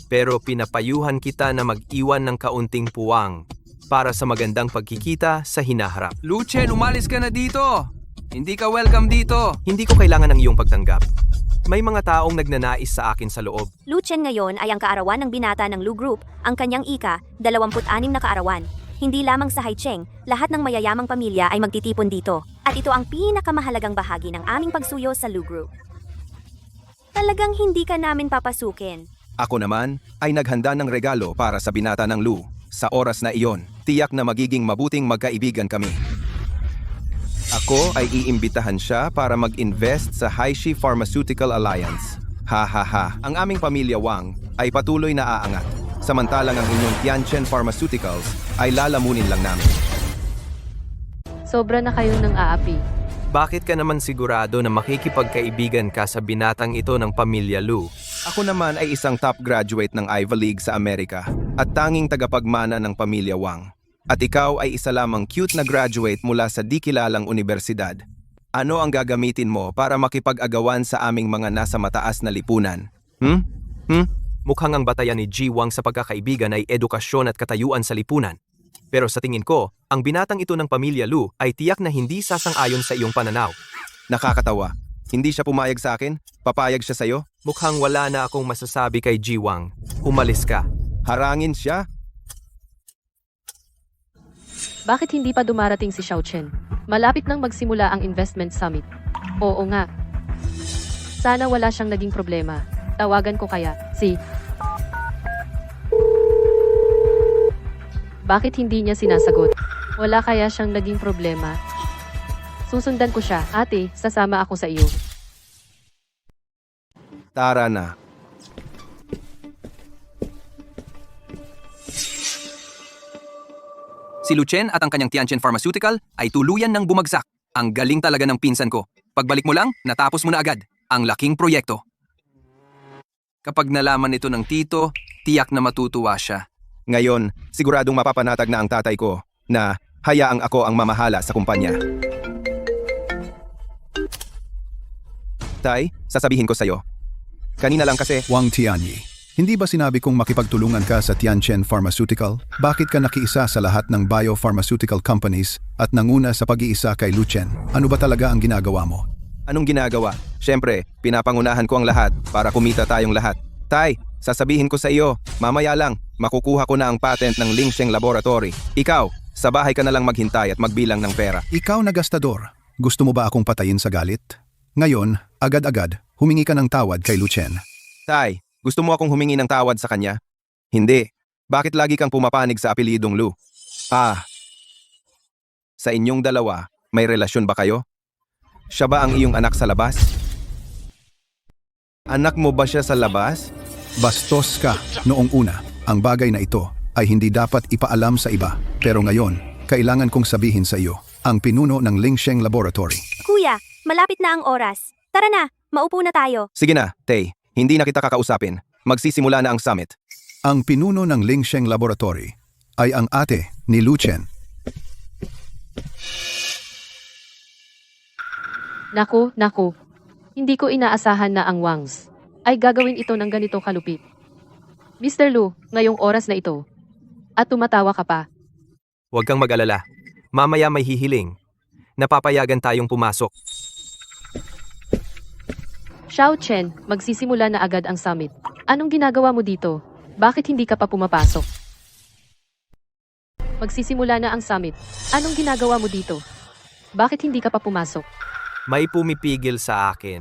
Pero pinapayuhan kita na mag-iwan ng kaunting puwang para sa magandang pagkikita sa hinaharap. Lu Chen, umalis ka na dito! Hindi ka welcome dito! Hindi ko kailangan ng iyong pagtanggap. May mga taong nagnanais sa akin sa loob. Lu Chen ngayon ay ang kaarawan ng binata ng Lu Group, ang kanyang ika, 26 na kaarawan. Hindi lamang sa Haicheng, lahat ng mayayamang pamilya ay magtitipon dito. At ito ang pinakamahalagang bahagi ng aming pagsuyo sa Lu Group. Talagang hindi ka namin papasukin. Ako naman ay naghanda ng regalo para sa binata ng Lu. Sa oras na iyon, tiyak na magiging mabuting magkaibigan kami. Ako ay iimbitahan siya para mag-invest sa Haishi Pharmaceutical Alliance. Ha ha ha, ang aming pamilya Wang ay patuloy na aangat. Samantalang ang inyong Tianchen Pharmaceuticals ay lalamunin lang namin. Sobra na kayong nang aapi. Bakit ka naman sigurado na makikipagkaibigan ka sa binatang ito ng pamilya Lu? Ako naman ay isang top graduate ng Ivy League sa Amerika at tanging tagapagmana ng pamilya Wang. At ikaw ay isa lamang cute na graduate mula sa di kilalang universidad. Ano ang gagamitin mo para makipag-agawan sa aming mga nasa mataas na lipunan? Mukhang ang batayan ni Ji Wang sa pagkakaibigan ay edukasyon at katayuan sa lipunan. Pero sa tingin ko, ang binatang ito ng pamilya Lu ay tiyak na hindi sasang-ayon sa iyong pananaw. Nakakatawa. Hindi siya pumayag sa akin? Papayag siya sa'yo? Mukhang wala na akong masasabi kay Ji Wang. Umalis ka. Harangin siya? Bakit hindi pa dumarating si Xiao Chen? Malapit nang magsimula ang investment summit. Oo nga. Sana wala siyang naging problema. Tawagan ko kaya si... Bakit hindi niya sinasagot? Wala kaya siyang naging problema? Susundan ko siya. Ate, sasama ako sa iyo. Tara na. Si Lu Chen at ang kanyang Tianchen Pharmaceutical ay tuluyan ng bumagsak. Ang galing talaga ng pinsan ko. Pagbalik mo lang, natapos mo na agad. Ang laking proyekto. Kapag nalaman ito ng tito, tiyak na matutuwa siya. Ngayon, siguradong mapapanatag na ang tatay ko na hayaang ako ang mamahala sa kumpanya. Tay, sasabihin ko sa'yo. Kanina lang kasi... Wang Tianyi, hindi ba sinabi kong makipagtulungan ka sa Tianchen Pharmaceutical? Bakit ka nakiisa sa lahat ng biopharmaceutical companies at nanguna sa pag-iisa kay Lu Chen? Ano ba talaga ang ginagawa mo? Anong ginagawa? Siyempre, pinapangunahan ko ang lahat para kumita tayong lahat. Tay, sasabihin ko sa iyo, mamaya lang, makukuha ko na ang patent ng Lingsheng Laboratory. Ikaw, sa bahay ka na lang maghintay at magbilang ng pera. Ikaw na gastador, gusto mo ba akong patayin sa galit? Ngayon, agad-agad, humingi ka ng tawad kay Lu Chen. Tay, gusto mo akong humingi ng tawad sa kanya? Hindi. Bakit lagi kang pumapanig sa apelidong Lu? Sa inyong dalawa, may relasyon ba kayo? Siya ba ang iyong anak sa labas? Anak mo ba siya sa labas? Bastos ka. Noong una, ang bagay na ito ay hindi dapat ipaalam sa iba. Pero ngayon, kailangan kong sabihin sa iyo, ang pinuno ng Lingsheng Laboratory. Kuya, malapit na ang oras. Tara na, maupo na tayo. Sige na, Tay. Hindi na kita kakausapin. Magsisimula na ang summit. Ang pinuno ng Lingsheng Laboratory ay ang ate ni Lu Chen. Naku. Hindi ko inaasahan na ang Wangs ay gagawin ito ng ganito kalupit. Mr. Lu, ngayong oras na ito. At tumatawa ka pa. Huwag kang mag-alala. Mamaya may hihiling. Napapayagan tayong pumasok. Xiao Chen, magsisimula na agad ang summit. Anong ginagawa mo dito? Bakit hindi ka pa pumapasok? Magsisimula na ang summit. Anong ginagawa mo dito? Bakit hindi ka pa pumasok? May pumipigil sa akin.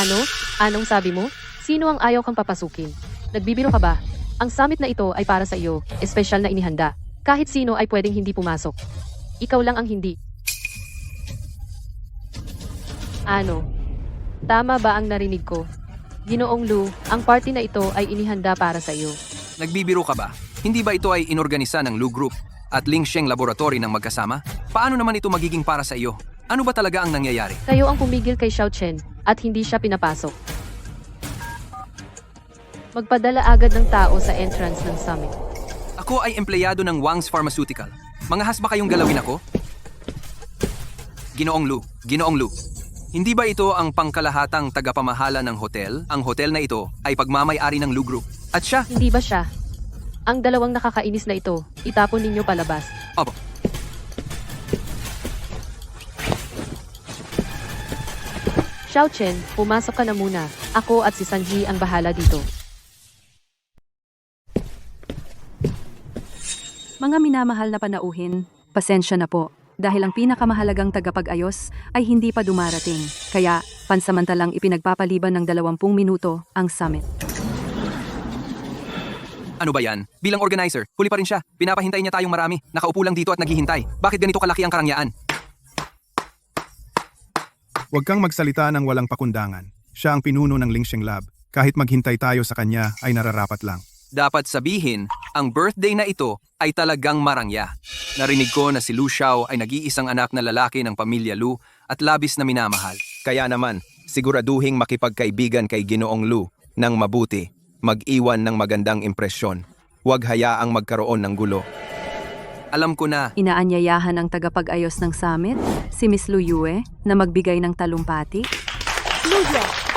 Ano? Anong sabi mo? Sino ang ayaw kang papasukin? Nagbibiro ka ba? Ang summit na ito ay para sa iyo, espesyal na inihanda. Kahit sino ay pwedeng hindi pumasok. Ikaw lang ang hindi. Ano? Tama ba ang narinig ko? Ginoong Lu, ang party na ito ay inihanda para sa iyo. Nagbibiro ka ba? Hindi ba ito ay inorganisa ng Lu Group at Lingsheng Laboratory ng magkasama? Paano naman ito magiging para sa iyo? Ano ba talaga ang nangyayari? Kayo ang pumigil kay Xiao Chen at hindi siya pinapasok. Magpadala agad ng tao sa entrance ng summit. Ako ay empleyado ng Wang's Pharmaceutical. Mangahas ba kayong galawin ako? Ginoong Lu, hindi ba ito ang pangkalahatang tagapamahala ng hotel? Ang hotel na ito ay pagmamay-ari ng Lu Group. At siya, Hindi ba siya? Ang dalawang nakakainis na ito, itapon ninyo palabas. opo, Xiao Chen, pumasok ka na muna. Ako at si Sanji ang bahala dito. Mga minamahal na panauhin, pasensya na po. Dahil ang pinakamahalagang tagapag-ayos ay hindi pa dumarating. Kaya, pansamantalang ipinagpapaliban ng 20 minuto ang summit. ano ba yan? Bilang organizer, huli pa rin siya. Pinapahintay niya tayong marami. Nakaupo lang dito at naghihintay. Bakit ganito kalaki ang karangyaan? Huwag kang magsalita ng walang pakundangan. Siya ang pinuno ng Lingsheng Lab. Kahit maghintay tayo sa kanya ay nararapat lang. Dapat sabihin, ang birthday na ito ay talagang marangya. Narinig ko na si Lu Xiao ay nag-iisang anak na lalaki ng pamilya Lu at labis na minamahal. Kaya naman, siguraduhing makipagkaibigan kay Ginoong Lu ng mabuti, mag-iwan ng magandang impresyon. Huwag hayaang magkaroon ng gulo. Alam ko na, Inaanyayahan ang tagapag-ayos ng summit, si Miss Lu Yue, na magbigay ng talumpati. Luyue.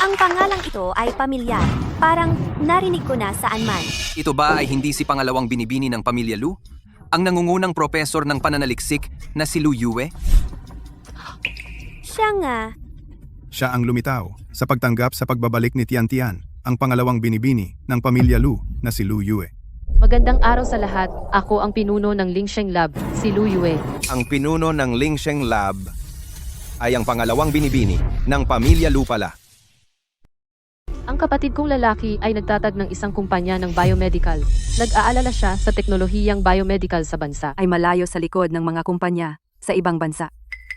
Ang pangalang ito ay pamilyar. Parang narinig ko na saan man. ito ba ay hindi si pangalawang binibini ng pamilya Lu? Ang nangungunang propesor ng pananaliksik na si Lu Yue? Siya nga. Siya ang lumitaw sa pagtanggap sa pagbabalik ni Tian Tian, ang pangalawang binibini ng pamilya Lu na si Lu Yue. Magandang araw sa lahat. Ako ang pinuno ng Lingsheng Lab, si Lu Yue. Ang pinuno ng Lingsheng Lab ay ang pangalawang binibini ng pamilya Lu pala. Ang kapatid kong lalaki ay nagtatag ng isang kumpanya ng biomedical. Nag-aalala siya sa teknolohiyang biomedical sa bansa. Ay malayo sa likod ng mga kumpanya sa ibang bansa.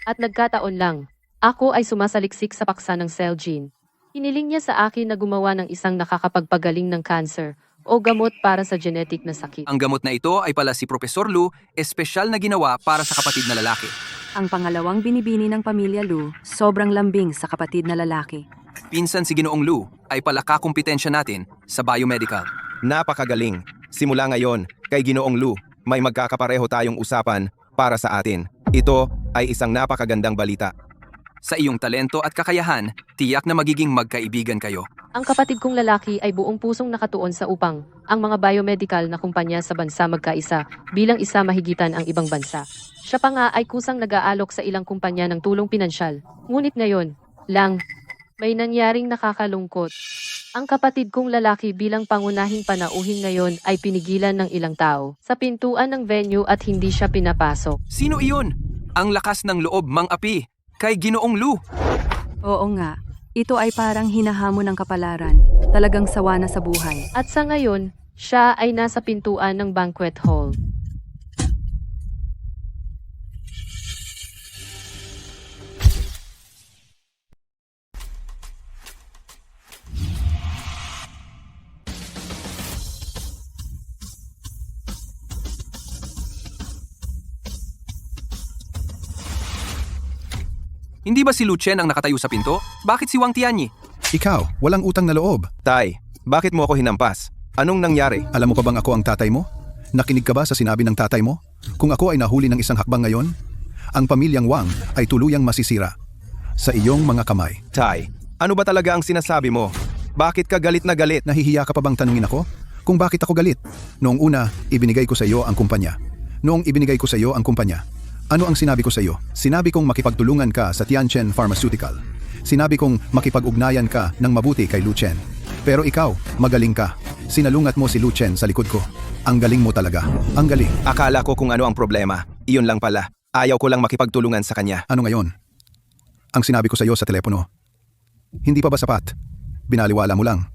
At nagkataon lang, ako ay sumasaliksik sa paksa ng cell gene. Hiniling niya sa akin na gumawa ng isang nakakapagpagaling ng cancer o gamot para sa genetic na sakit. Ang gamot na ito ay pala si Profesor Lu, espesyal na ginawa para sa kapatid na lalaki. Ang pangalawang binibini ng pamilya Lu, sobrang lambing sa kapatid na lalaki. Pinsan si Ginoong Lu ay pala kakumpetensya natin sa biomedical. Napakagaling. Simula ngayon, kay Ginoong Lu, may magkakapareho tayong usapan para sa atin. Ito ay isang napakagandang balita. Sa iyong talento at kakayahan, tiyak na magiging magkaibigan kayo. Ang kapatid kong lalaki ay buong pusong nakatuon sa upang ang mga biomedical na kumpanya sa bansa magkaisa bilang isa mahigitan ang ibang bansa. Siya pa nga ay kusang nag-aalok sa ilang kumpanya ng tulong pinansyal. Ngunit ngayon, lang, may nangyaring nakakalungkot. Ang kapatid kong lalaki bilang pangunahing panauhin ngayon ay pinigilan ng ilang tao sa pintuan ng venue at hindi siya pinapasok. Sino iyon? Ang lakas ng loob, Mang Api, kay Ginoong Lu. Oo nga, ito ay parang hinahamon ng kapalaran. Talagang sawa na sa buhay. At sa ngayon, siya ay nasa pintuan ng banquet hall. Hindi ba si Lu Chen ang nakatayo sa pinto? Bakit si Wang Tianyi? Ikaw, walang utang na loob. Tay, bakit mo ako hinampas? Anong nangyari? Alam mo pa bang ako ang tatay mo? Nakinig ka ba sa sinabi ng tatay mo? Kung ako ay nahuli ng isang hakbang ngayon, ang pamilyang Wang ay tuluyang masisira sa iyong mga kamay. Tay, ano ba talaga ang sinasabi mo? Bakit ka galit na galit? Nahihiya ka pa bang tanungin ako? Kung bakit ako galit? Noong una, ibinigay ko sa iyo ang kumpanya. Ano ang sinabi ko sa iyo? Sinabi kong makipagtulungan ka sa Tianchen Pharmaceutical. Sinabi kong makipag-ugnayan ka ng mabuti kay Lu Chen. Pero ikaw, magaling ka. Sinalungat mo si Lu Chen sa likod ko. Ang galing mo talaga. Ang galing. Akala ko kung ano ang problema. Iyon lang pala. Ayaw ko lang makipagtulungan sa kanya. Ano ngayon? Ang sinabi ko sa iyo sa telepono. Hindi pa ba sapat? binaliwala mo lang.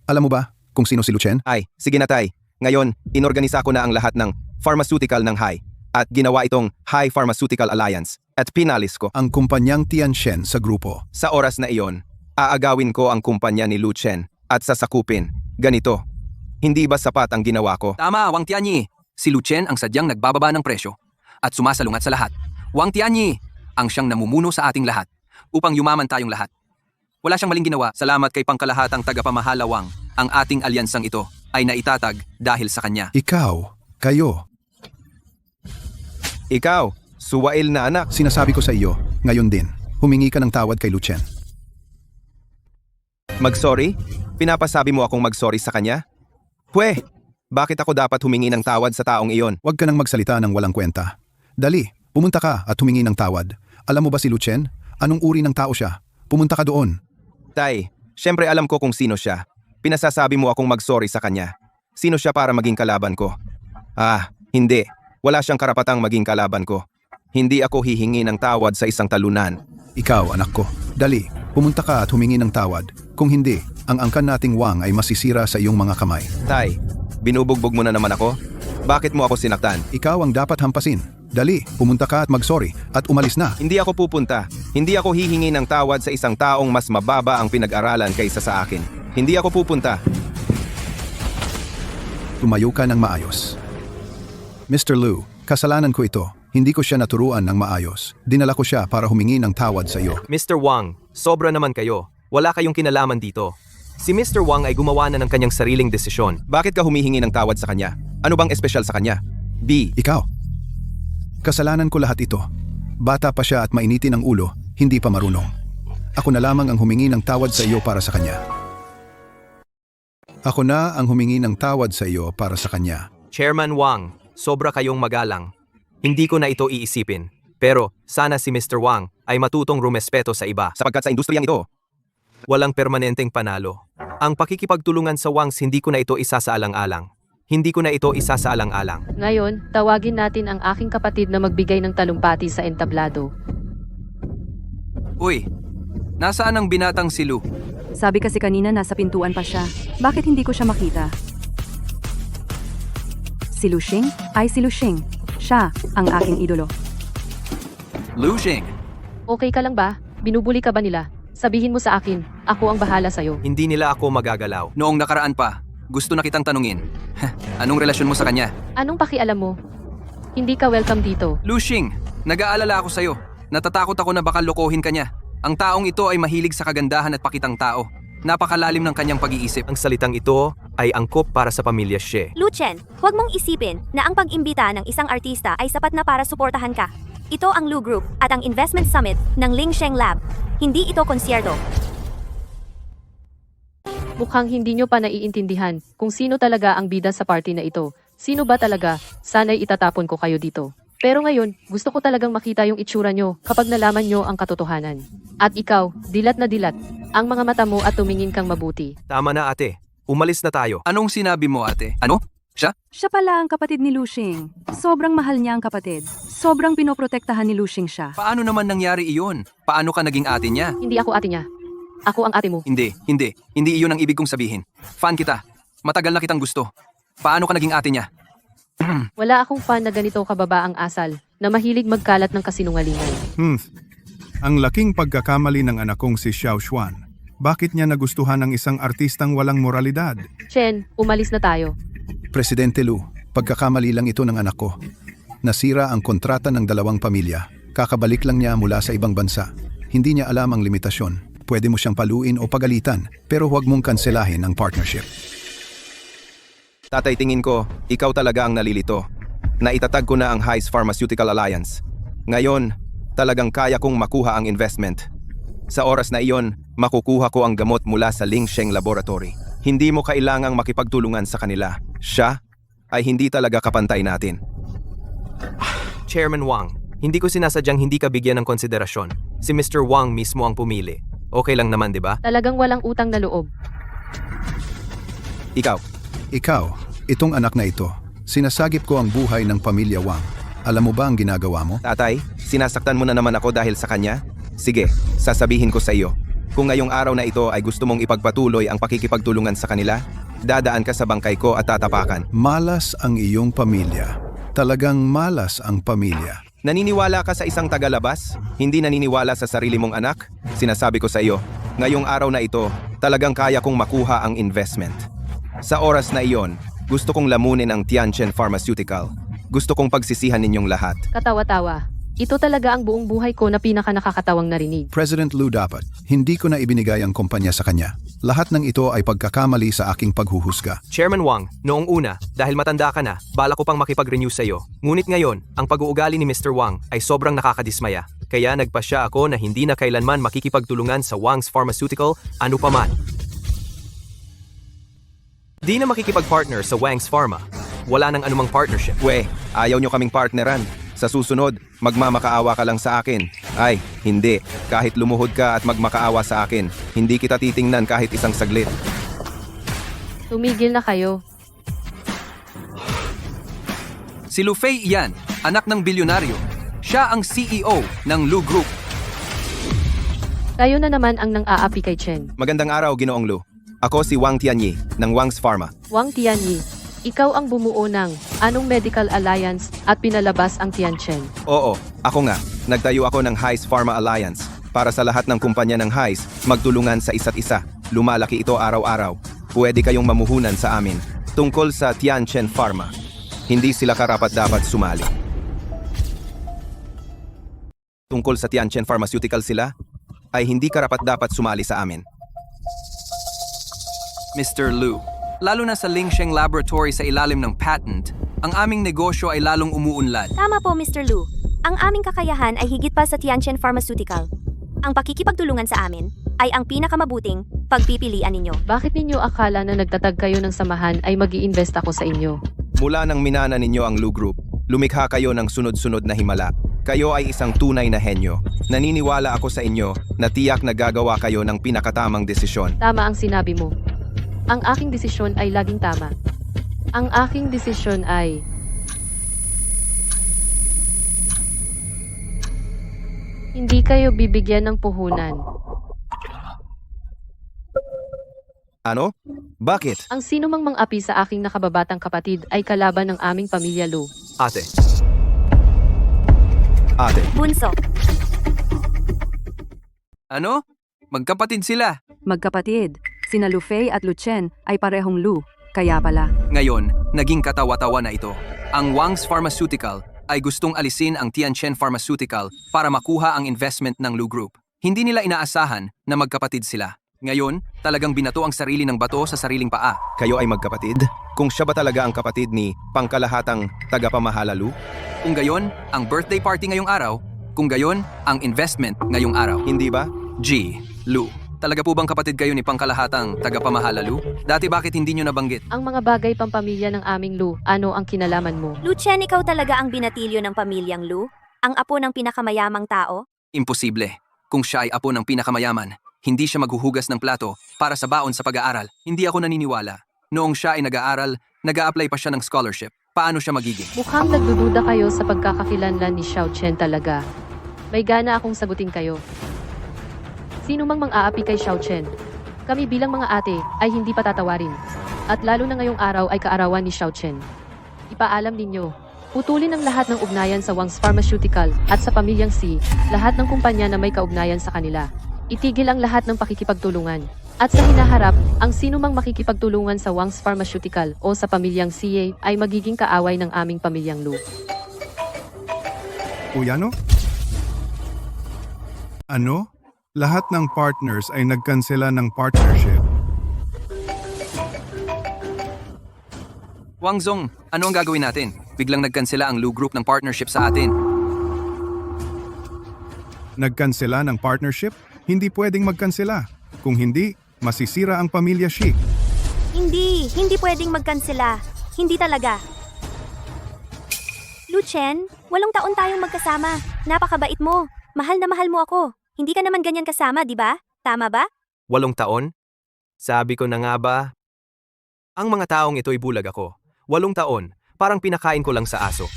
Alam mo ba kung sino si Lu Chen? Ay, sige na tay. Ngayon, inorganisa ko na ang lahat ng pharmaceutical ng HAI at ginawa itong High Pharmaceutical Alliance at pinalis ko. Ang kumpanyang Tianchen sa grupo. Sa oras na iyon, aagawin ko ang kumpanya ni Lu Chen at sasakupin. Ganito. Hindi ba sapat ang ginawa ko? Tama, Wang Tianyi. Si Lu Chen ang sadyang nagbababa ng presyo at sumasalungat sa lahat. Wang Tianyi ang siyang namumuno sa ating lahat upang yumaman tayong lahat. Wala siyang maling ginawa. Salamat kay pangkalahatang tagapamahala Wang. Ang ating alyansang ito ay naitatag dahil sa kanya. Ikaw, kayo. Ikaw, suwail na anak. Sinasabi ko sa iyo, ngayon din, humingi ka ng tawad kay Lu Chen. Mag-sorry? Pinapasabi mo akong mag-sorry sa kanya? Pwe, bakit ako dapat humingi ng tawad sa taong iyon? Huwag ka nang magsalita ng walang kwenta. Dali, pumunta ka at humingi ng tawad. Alam mo ba si Lu Chen? Anong uri ng tao siya? Pumunta ka doon. Tay, syempre alam ko kung sino siya. Pinasasabi mo akong mag-sorry sa kanya. Sino siya para maging kalaban ko? Ah, hindi. Wala siyang karapatang maging kalaban ko. Hindi ako hihingi ng tawad sa isang talunan. Ikaw, anak ko. Dali, pumunta ka at humingi ng tawad. Kung hindi, ang angkan nating Wang ay masisira sa iyong mga kamay. Tay, binubugbog mo na naman ako? Bakit mo ako sinaktan? Ikaw ang dapat hampasin. Dali, pumunta ka at mag-sorry at umalis na. Hindi ako pupunta. Hindi ako hihingi ng tawad sa isang taong mas mababa ang pinag-aralan kaysa sa akin. Hindi ako pupunta. Tumayo ka ng maayos. Mr. Lu, kasalanan ko ito. Hindi ko siya naturuan ng maayos. Dinala ko siya para humingi ng tawad sa iyo. Mr. Wang, sobra naman kayo. Wala kayong kinalaman dito. Si Mr. Wang ay gumawa na ng kanyang sariling desisyon. Bakit ka humihingi ng tawad sa kanya? Ano bang espesyal sa kanya? B. Ikaw. Kasalanan ko lahat ito. Bata pa siya at mainitin ang ulo, hindi pa marunong. Ako na lamang ang humingi ng tawad sa iyo para sa kanya. Ako na ang humingi ng tawad sa iyo para sa kanya. Chairman Wang, sobra kayong magalang. Hindi ko na ito iisipin. Pero sana si Mr. Wang ay matutong rumespeto sa iba. Sapagkat sa industriyang ito, Walang permanenteng panalo. Ang pakikipagtulungan sa Wangs hindi ko na ito isasaalang-alang. Hindi ko na ito isasaalang-alang. Ngayon, tawagin natin ang aking kapatid na magbigay ng talumpati sa entablado. Uy, nasaan ang binatang si Lu? Sabi kasi kanina nasa pintuan pa siya. Bakit hindi ko siya makita? Si Lu Xing? Ay, si Lu Xing. Siya, ang aking idolo. Lu Xing. Okay ka lang ba? Binubuli ka ba nila? Sabihin mo sa akin, ako ang bahala sa'yo. Hindi nila ako magagalaw. Noong nakaraan pa, gusto na kitang tanungin. Anong relasyon mo sa kanya? Anong pakialam mo? Hindi ka welcome dito. Lu Xing, nag-aalala ako sa'yo. Natatakot ako na baka lokohin ka niya. Ang taong ito ay mahilig sa kagandahan at pakitang tao. Napakalalim ng kanyang pag-iisip. Ang salitang ito ay angkop para sa pamilya Xie. Lu Chen, huwag mong isipin na ang pag-imbita ng isang artista ay sapat na para suportahan ka. Ito ang Lu Group at ang Investment Summit ng Ling Sheng Lab. Hindi ito konsyerto. Mukhang hindi nyo pa naiintindihan kung sino talaga ang bida sa party na ito. Sino ba talaga? Sana'y itatapon ko kayo dito. Pero ngayon, gusto ko talagang makita yung itsura nyo kapag nalaman nyo ang katotohanan. At ikaw, dilat na dilat, ang mga mata mo at tumingin kang mabuti. Tama na ate. Umalis na tayo. Anong sinabi mo, ate? Ano? Siya? Siya pala ang kapatid ni Lu Xing. Sobrang mahal niya ang kapatid. Sobrang pinoprotektahan ni Lu Xing siya. Paano naman nangyari iyon? Paano ka naging ate niya? Hindi ako ate niya. Ako ang ate mo. Hindi. Hindi iyon ang ibig kong sabihin. Fan kita. Matagal na kitang gusto. Paano ka naging ate niya? Wala akong fan na ganito kababaang asal, na mahilig magkalat ng kasinungalingan. Ang laking pagkakamali ng anak kong si Xiao Xuan. Bakit niya nagustuhan ng isang artistang walang moralidad? Chen, umalis na tayo. Presidente Lu, pagkakamali lang ito ng anak ko. Nasira ang kontrata ng dalawang pamilya. Kakabalik lang niya mula sa ibang bansa. Hindi niya alam ang limitasyon. Pwede mo siyang paluin o pagalitan, pero huwag mong kanselahin ang partnership. Tatay, tingin ko, ikaw talaga ang nalilito. Naitatag ko na ang High Pharmaceutical Alliance. Ngayon, talagang kaya kong makuha ang investment. Sa oras na iyon, makukuha ko ang gamot mula sa Ling Sheng Laboratory. Hindi mo kailangang makipagtulungan sa kanila. Siya ay hindi talaga kapantay natin. Chairman Wang, hindi ko sinasadyang hindi ka bigyan ng konsiderasyon. Si Mr. Wang mismo ang pumili. Okay lang naman, di ba? Talagang walang utang na loob. Ikaw, Itong anak na ito, sinasagip ko ang buhay ng pamilya Wang. Alam mo ba ang ginagawa mo? tatay, sinasaktan mo na naman ako dahil sa kanya? Sige, sasabihin ko sa iyo. Kung ngayong araw na ito ay gusto mong ipagpatuloy ang pakikipagtulungan sa kanila, dadaan ka sa bangkay ko at tatapakan. Malas ang iyong pamilya. Talagang malas ang pamilya. Naniniwala ka sa isang tagalabas? Hindi naniniwala sa sarili mong anak? Sinasabi ko sa iyo, ngayong araw na ito, talagang kaya kong makuha ang investment. Sa oras na iyon, gusto kong lamunin ang Tianchen Pharmaceutical. Gusto kong pagsisihan ninyong lahat. Katawa-tawa. Ito talaga ang buong buhay ko na pinaka-nakakatawang narinig. President Lou dapat, hindi ko na ibinigay ang kumpanya sa kanya. Lahat ng ito ay pagkakamali sa aking paghuhusga. Chairman Wang, noong una, dahil matanda ka na, bala ko pang makipag-renew sa iyo. Ngunit ngayon, ang pag-uugali ni Mr. Wang ay sobrang nakakadismaya. Kaya nagpasya ako na hindi na kailanman makikipagtulungan sa Wang's Pharmaceutical, ano pa man. Di na makikipag-partner sa Wang's Pharma. Wala nang anumang partnership. Ayaw nyo kaming partneran. Sa susunod, magmamakaawa ka lang sa akin. Ay, hindi. Kahit lumuhod ka at magmakaawa sa akin, hindi kita titingnan kahit isang saglit. Tumigil na kayo. Si Lu Fei Yan, anak ng bilyonaryo. Siya ang CEO ng Lu Group. Kayo na naman ang nang-aapi kay Chen. Magandang araw, Ginoong Lu. Ako si Wang Tianyi ng Wang's Pharma. Wang Tianyi, ikaw ang bumuo ng Anong Medical Alliance at pinalabas ang Tianchen. Oo, ako nga. Nagtayo ako ng Heis Pharma Alliance para sa lahat ng kumpanya ng Heis magtulungan sa isa't isa. Lumalaki ito araw-araw. Pwede kayong mamuhunan sa amin. Tungkol sa Tianchen Pharma, hindi sila karapat-dapat sumali. Tungkol sa Tianchen Pharmaceutical sila, ay hindi karapat-dapat sumali sa amin. Mr. Lu, lalo na sa Lingsheng Laboratory sa ilalim ng patent, ang aming negosyo ay lalong umuunlad. Tama po, Mr. Lu. Ang aming kakayahan ay higit pa sa Tianchen Pharmaceutical. Ang pakikipagtulungan sa amin ay ang pinakamabuting pagpipilian ninyo. Bakit ninyo akala na nagtatag kayo ng samahan ay mag-i-invest ako sa inyo? Mula nang minana ninyo ang Lu Group, lumikha kayo ng sunod-sunod na himala. Kayo ay isang tunay na henyo. Naniniwala ako sa inyo na tiyak na gagawa kayo ng pinakatamang desisyon. Tama ang sinabi mo. Ang aking desisyon ay laging tama. Ang aking desisyon ay... Hindi kayo bibigyan ng puhunan. Ano? Bakit? Ang sino mang mang-api sa aking nakababatang kapatid ay kalaban ng aming pamilya Lu. Ate, Bunso, Ano? Magkapatid sila. Magkapatid, sina Lu Fei at Lu Chen ay parehong Lu, kaya pala. Ngayon, naging katawa-tawa na ito. Ang Wang's Pharmaceutical ay gustong alisin ang Tianchen Pharmaceutical para makuha ang investment ng Lu Group. Hindi nila inaasahan na magkapatid sila. Ngayon, talagang binato ang sarili ng bato sa sariling paa. Kayo ay magkapatid? Kung siya ba talaga ang kapatid ni pangkalahatang tagapamahala Lu? Kung gayon, ang birthday party ngayong araw. Kung gayon, ang investment ngayong araw. Hindi ba? G. Lu. Talaga po bang kapatid kayo ni pangkalahatang tagapamahala Lu? Dati bakit hindi nyo nabanggit? Ang mga bagay pampamilya ng aming Lu, ano ang kinalaman mo? Lu Chen, ikaw talaga ang binatilyo ng pamilyang Lu? Ang apo ng pinakamayamang tao? Imposible. Kung siya ay apo ng pinakamayaman, hindi siya maghuhugas ng plato para sa baon sa pag-aaral. Hindi ako naniniwala. Noong siya ay nag-aaral, nag-a-apply pa siya ng scholarship. Paano siya magiging? Mukhang nagdududa kayo sa pagkakakilanlan ni Xiao Chen talaga. May gana akong sagutin kayo. Sino mang mang-aapi kay Xiao Chen? Kami bilang mga ate ay hindi patatawarin. At lalo na ngayong araw ay kaarawan ni Xiao Chen. Ipaalam ninyo, putulin ang lahat ng ugnayan sa Wang's Pharmaceutical at sa pamilyang Si, lahat ng kumpanya na may kaugnayan sa kanila. Itigil ang lahat ng pakikipagtulungan. At sa hinaharap, ang sino mang makikipagtulungan sa Wang's Pharmaceutical o sa pamilyang CA ay magiging kaaway ng aming pamilyang Lu. Uyano? Ano? Lahat ng partners ay nagkansela ng partnership. Wang Zong, ano ang gagawin natin? Biglang nagkansela ang Lu Group ng partnership sa atin. Nagkansela ng partnership? Hindi pwedeng magkansela. Kung hindi, masisira ang pamilya Shi. Hindi pwedeng magkansela. Hindi talaga. Lu Chen, 8 taon tayong magkasama. Napakabait mo. Mahal na mahal mo ako. Hindi ka naman ganyan kasama, di ba? Tama ba? 8 taon? Sabi ko na nga ba? Ang mga taong ito'y bulag ako. 8 taon, parang pinakain ko lang sa aso.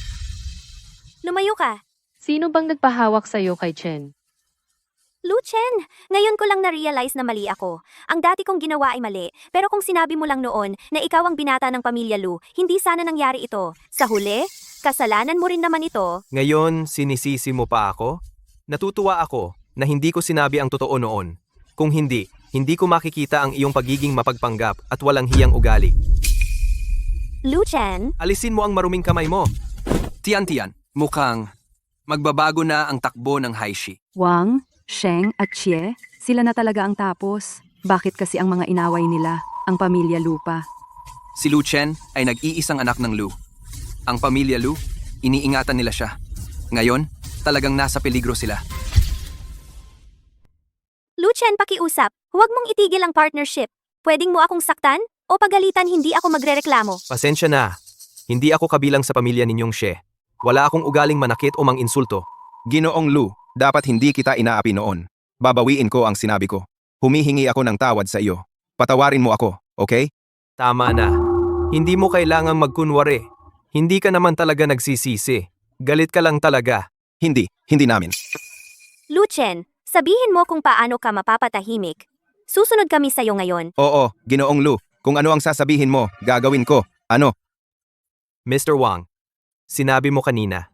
Lumayo ka. Sino bang nagpahawak sa'yo kay Chen? Lu Chen, ngayon ko lang na-realize na mali ako. Ang dati kong ginawa ay mali, pero kung sinabi mo lang noon na ikaw ang binata ng pamilya Lu, hindi sana nangyari ito. Sa huli, kasalanan mo rin naman ito. Ngayon, sinisisi mo pa ako? Natutuwa ako na hindi ko sinabi ang totoo noon. Kung hindi, hindi ko makikita ang iyong pagiging mapagpanggap at walang hiyang ugali. Lu Chen, Alisin mo ang maruming kamay mo. Tian, mukhang magbabago na ang takbo ng Haishi. Wang, Sheng at Xie, sila na talaga ang tapos. Bakit kasi ang mga inaway nila, ang pamilya Lupa? Si Lu Chen ay nag-iisang anak ng Lu. Ang pamilya Lu, iniingatan nila siya. Ngayon, talagang nasa peligro sila. Lu Chen, pakiusap. Huwag mong itigil ang partnership. Pwedeng mo akong saktan o pagalitan, hindi ako magrereklamo. Pasensya na. Hindi ako kabilang sa pamilya ninyong Xie. Wala akong ugaling manakit o manginsulto. Ginoong Lu, dapat hindi kita inaapi noon. Babawiin ko ang sinabi ko. Humihingi ako ng tawad sa iyo. Patawarin mo ako, okay? Tama na. Hindi mo kailangang magkunwari. Hindi ka naman talaga nagsisisi. Galit ka lang talaga. Hindi namin. Lu Chen, sabihin mo kung paano ka mapapatahimik. Susunod kami sa'yo ngayon. Oo, Ginoong Lu, kung ano ang sasabihin mo, gagawin ko. Ano? Mr. Wang, sinabi mo kanina,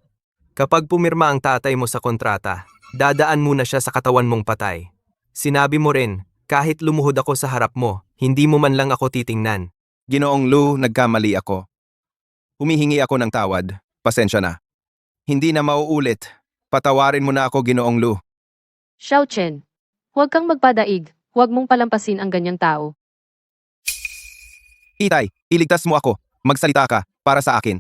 kapag pumirma ang tatay mo sa kontrata, dadaan muna siya sa katawan mong patay. Sinabi mo rin, kahit lumuhod ako sa harap mo, hindi mo man lang ako titingnan. Ginoong Lu, nagkamali ako. Humihingi ako ng tawad. Pasensya na. Hindi na mauulit. Patawarin mo na ako, Ginoong Lu. Xiao Chen, huwag kang magpadaig. Huwag mong palampasin ang ganyang tao. Itay, iligtas mo ako. Magsalita ka, para sa akin.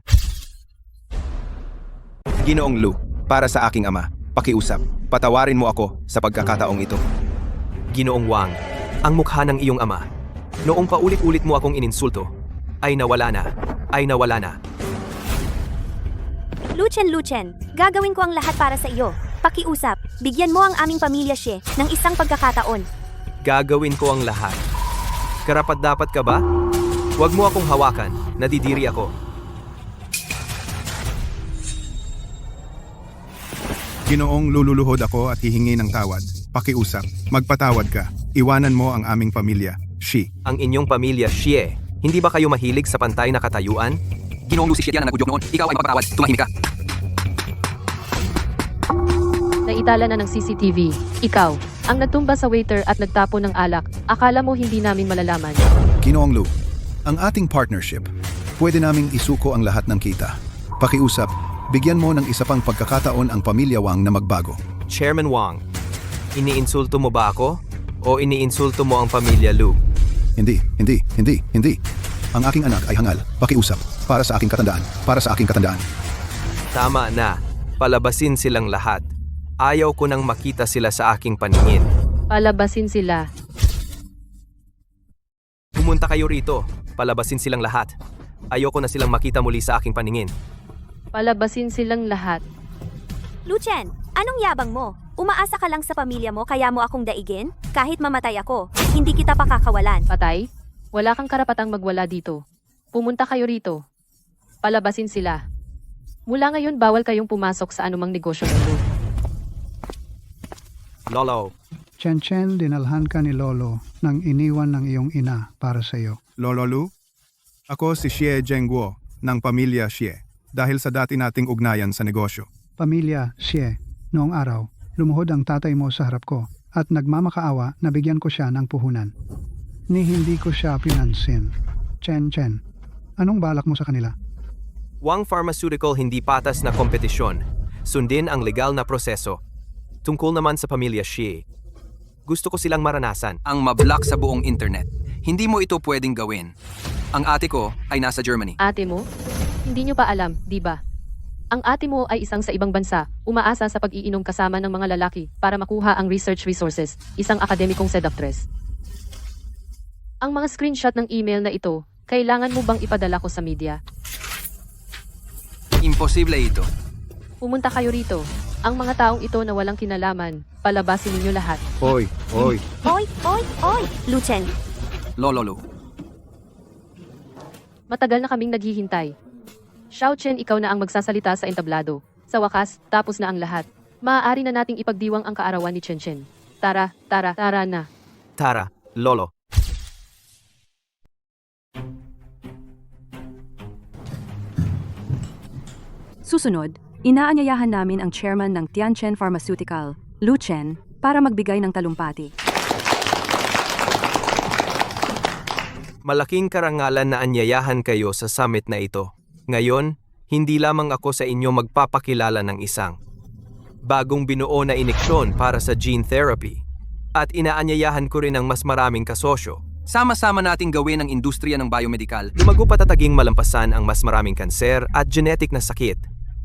Ginoong Lu, para sa aking ama, pakiusap. Patawarin mo ako sa pagkakataong ito. Ginoong Wang, ang mukha ng iyong ama. Noong paulit-ulit mo akong ininsulto, ay nawala na. Lu Chen, gagawin ko ang lahat para sa iyo. Pakiusap, bigyan mo ang aming pamilya Xie ng isang pagkakataon. Gagawin ko ang lahat. Karapat-dapat ka ba? Huwag mo akong hawakan, nadidiri ako. Ginoong lululuhod ako at hihingi ng tawad. Pakiusap, magpatawad ka. Iwanan mo ang aming pamilya, Xi. Ang inyong pamilya Xie, hindi ba kayo mahilig sa pantay na katayuan? Ginoong Lu, si Xietian na nagudyok noon. Ikaw ay magpapatawad. Tumahimik ka. Naitala na ng CCTV. Ikaw, ang nagtumba sa waiter at nagtapon ng alak. Akala mo hindi namin malalaman. Ginoong Lu, ang ating partnership, pwede naming isuko ang lahat ng kita. Pakiusap, bigyan mo ng isa pang pagkakataon ang pamilya Wang na magbago. Chairman Wang, iniinsulto mo ba ako? O iniinsulto mo ang pamilya Lu? Hindi. Ang aking anak ay hangal. Pakiusap, para sa aking katandaan. Tama na, palabasin silang lahat. Ayaw ko nang makita sila sa aking paningin. Palabasin sila. Pumunta kayo rito, palabasin silang lahat. Ayoko na silang makita muli sa aking paningin. Palabasin silang lahat. Lu Chen, anong yabang mo? Umaasa ka lang sa pamilya mo kaya mo akong daigin? Kahit mamatay ako, hindi kita pakakawalan. Patay? Wala kang karapatang magwala dito. Pumunta kayo rito. Palabasin sila. Mula ngayon bawal kayong pumasok sa anumang negosyo ng Lu. Lolo, Chen, dinalhan ka ni Lolo nang iniwan ng iyong ina para sa iyo. Lolo Lu, ako si Xie Zhengguo ng pamilya Xie dahil sa dati nating ugnayan sa negosyo. Pamilya Xie, noong araw, lumuhod ang tatay mo sa harap ko at nagmamakaawa na bigyan ko siya ng puhunan. Ni hindi ko siya pinansin. Chen, anong balak mo sa kanila? Wang Pharmaceutical hindi patas na kompetisyon. Sundin ang legal na proseso. Tungkol naman sa pamilya Xie, gusto ko silang maranasan. Ang mablock sa buong internet. Hindi mo ito pwedeng gawin. Ang ate ko ay nasa Germany. Ate mo? Hindi nyo pa alam, di ba? Ang ate mo ay isang sa ibang bansa, umaasa sa pag-iinom kasama ng mga lalaki para makuha ang research resources, isang akademikong seductress. Ang mga screenshot ng email na ito, kailangan mo bang ipadala ko sa media? Imposible ito. Pumunta kayo rito. Ang mga taong ito na walang kinalaman, palabasin ninyo lahat. Oy. Oy! Lu Chen, Lolo Lu. Matagal na kaming naghihintay. Xiao Chen, ikaw na ang magsasalita sa entablado. Sa wakas, tapos na ang lahat. Maaari na nating ipagdiwang ang kaarawan ni Chen Chen. Tara na. Tara, Lolo. Susunod, inaanyayahan namin ang chairman ng Tianchen Pharmaceutical, Lu Chen, para magbigay ng talumpati. Malaking karangalan na anyayahan kayo sa summit na ito. Ngayon, hindi lamang ako sa inyo magpapakilala ng isang bagong binuo na ineksyon para sa gene therapy. At inaanyayahan ko rin ang mas maraming kasosyo. Sama-sama nating gawin ang industriya ng biomedical. Lumago patataging malampasan ang mas maraming kanser at genetic na sakit.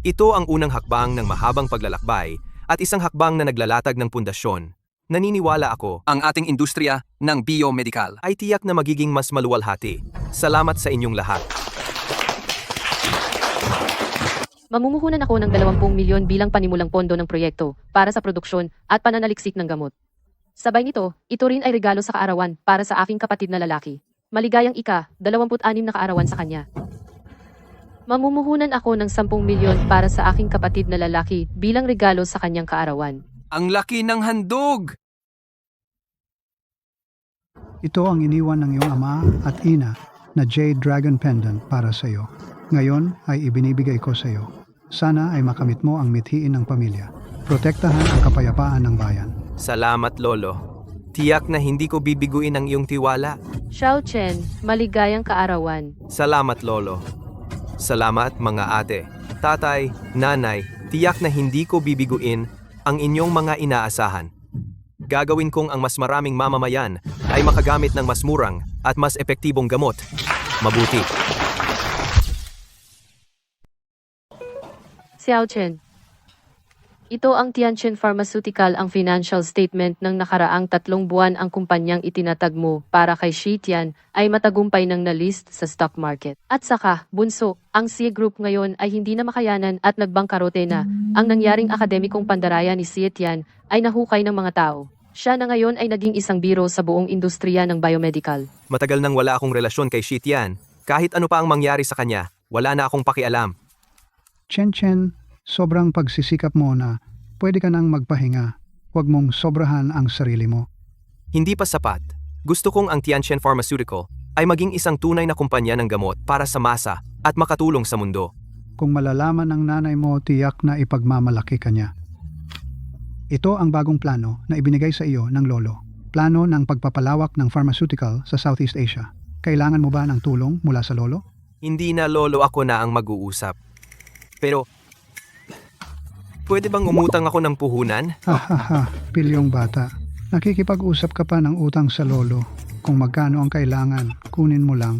Ito ang unang hakbang ng mahabang paglalakbay at isang hakbang na naglalatag ng pundasyon. Naniniwala ako Ang ating industriya ng biomedical. ay tiyak na magiging mas maluwalhati. Salamat sa inyong lahat. Mamumuhunan ako ng 20 milyon bilang panimulang pondo ng proyekto para sa produksyon at pananaliksik ng gamot. Sabay nito, ito rin ay regalo sa kaarawan para sa aking kapatid na lalaki. Maligayang 26 na kaarawan sa kanya. Mamumuhunan ako ng 10 milyon para sa aking kapatid na lalaki bilang regalo sa kanyang kaarawan. Ang laki ng handog! Ito ang iniwan ng iyong ama at ina na Jade Dragon Pendant para sa iyo. Ngayon ay ibinibigay ko sa iyo. Sana ay makamit mo ang mithiin ng pamilya. Protektahan ang kapayapaan ng bayan. Salamat, Lolo. Tiyak na hindi ko bibiguin ang iyong tiwala. Xiao Chen, maligayang kaarawan. Salamat, Lolo. Salamat, mga ate, tatay, nanay. Tiyak na hindi ko bibiguin ang inyong mga inaasahan. Gagawin kong ang mas maraming mamamayan ay makagamit ng mas murang at mas epektibong gamot. Mabuti. Xiao Chen. Ito ang Tianchen Pharmaceutical, ang financial statement ng nakaraang 3 buwan. Ang kumpanyang itinatag mo para kay Shi Tian ay matagumpay ng na-list sa stock market. At saka, bunso, ang Xie Group ngayon ay hindi na makayanan at nagbangkarote na. Ang nangyaring akademikong pandaraya ni Xie Tian ay nahukay ng mga tao. Siya na ngayon ay naging isang biro sa buong industriya ng biomedical. Matagal nang wala akong relasyon kay Shi Tian. Kahit ano pa ang mangyari sa kanya, wala na akong pakialam. Chen, sobrang pagsisikap mo na pwede ka nang magpahinga. Huwag mong sobrahan ang sarili mo. Hindi pa sapat. Gusto kong ang Tianchen Pharmaceutical ay maging isang tunay na kumpanya ng gamot para sa masa at makatulong sa mundo. Kung malalaman ng nanay mo, tiyak na ipagmamalaki ka niya. Ito ang bagong plano na ibinigay sa iyo ng lolo. Plano ng pagpapalawak ng pharmaceutical sa Southeast Asia. Kailangan mo ba ng tulong mula sa lolo? Hindi na, Lolo, ako na ang mag-uusap. Pero, pwede bang umutang ako ng puhunan? Hahaha, pilyong bata. Nakikipag-usap ka pa ng utang sa lolo. Kung magkano ang kailangan, kunin mo lang.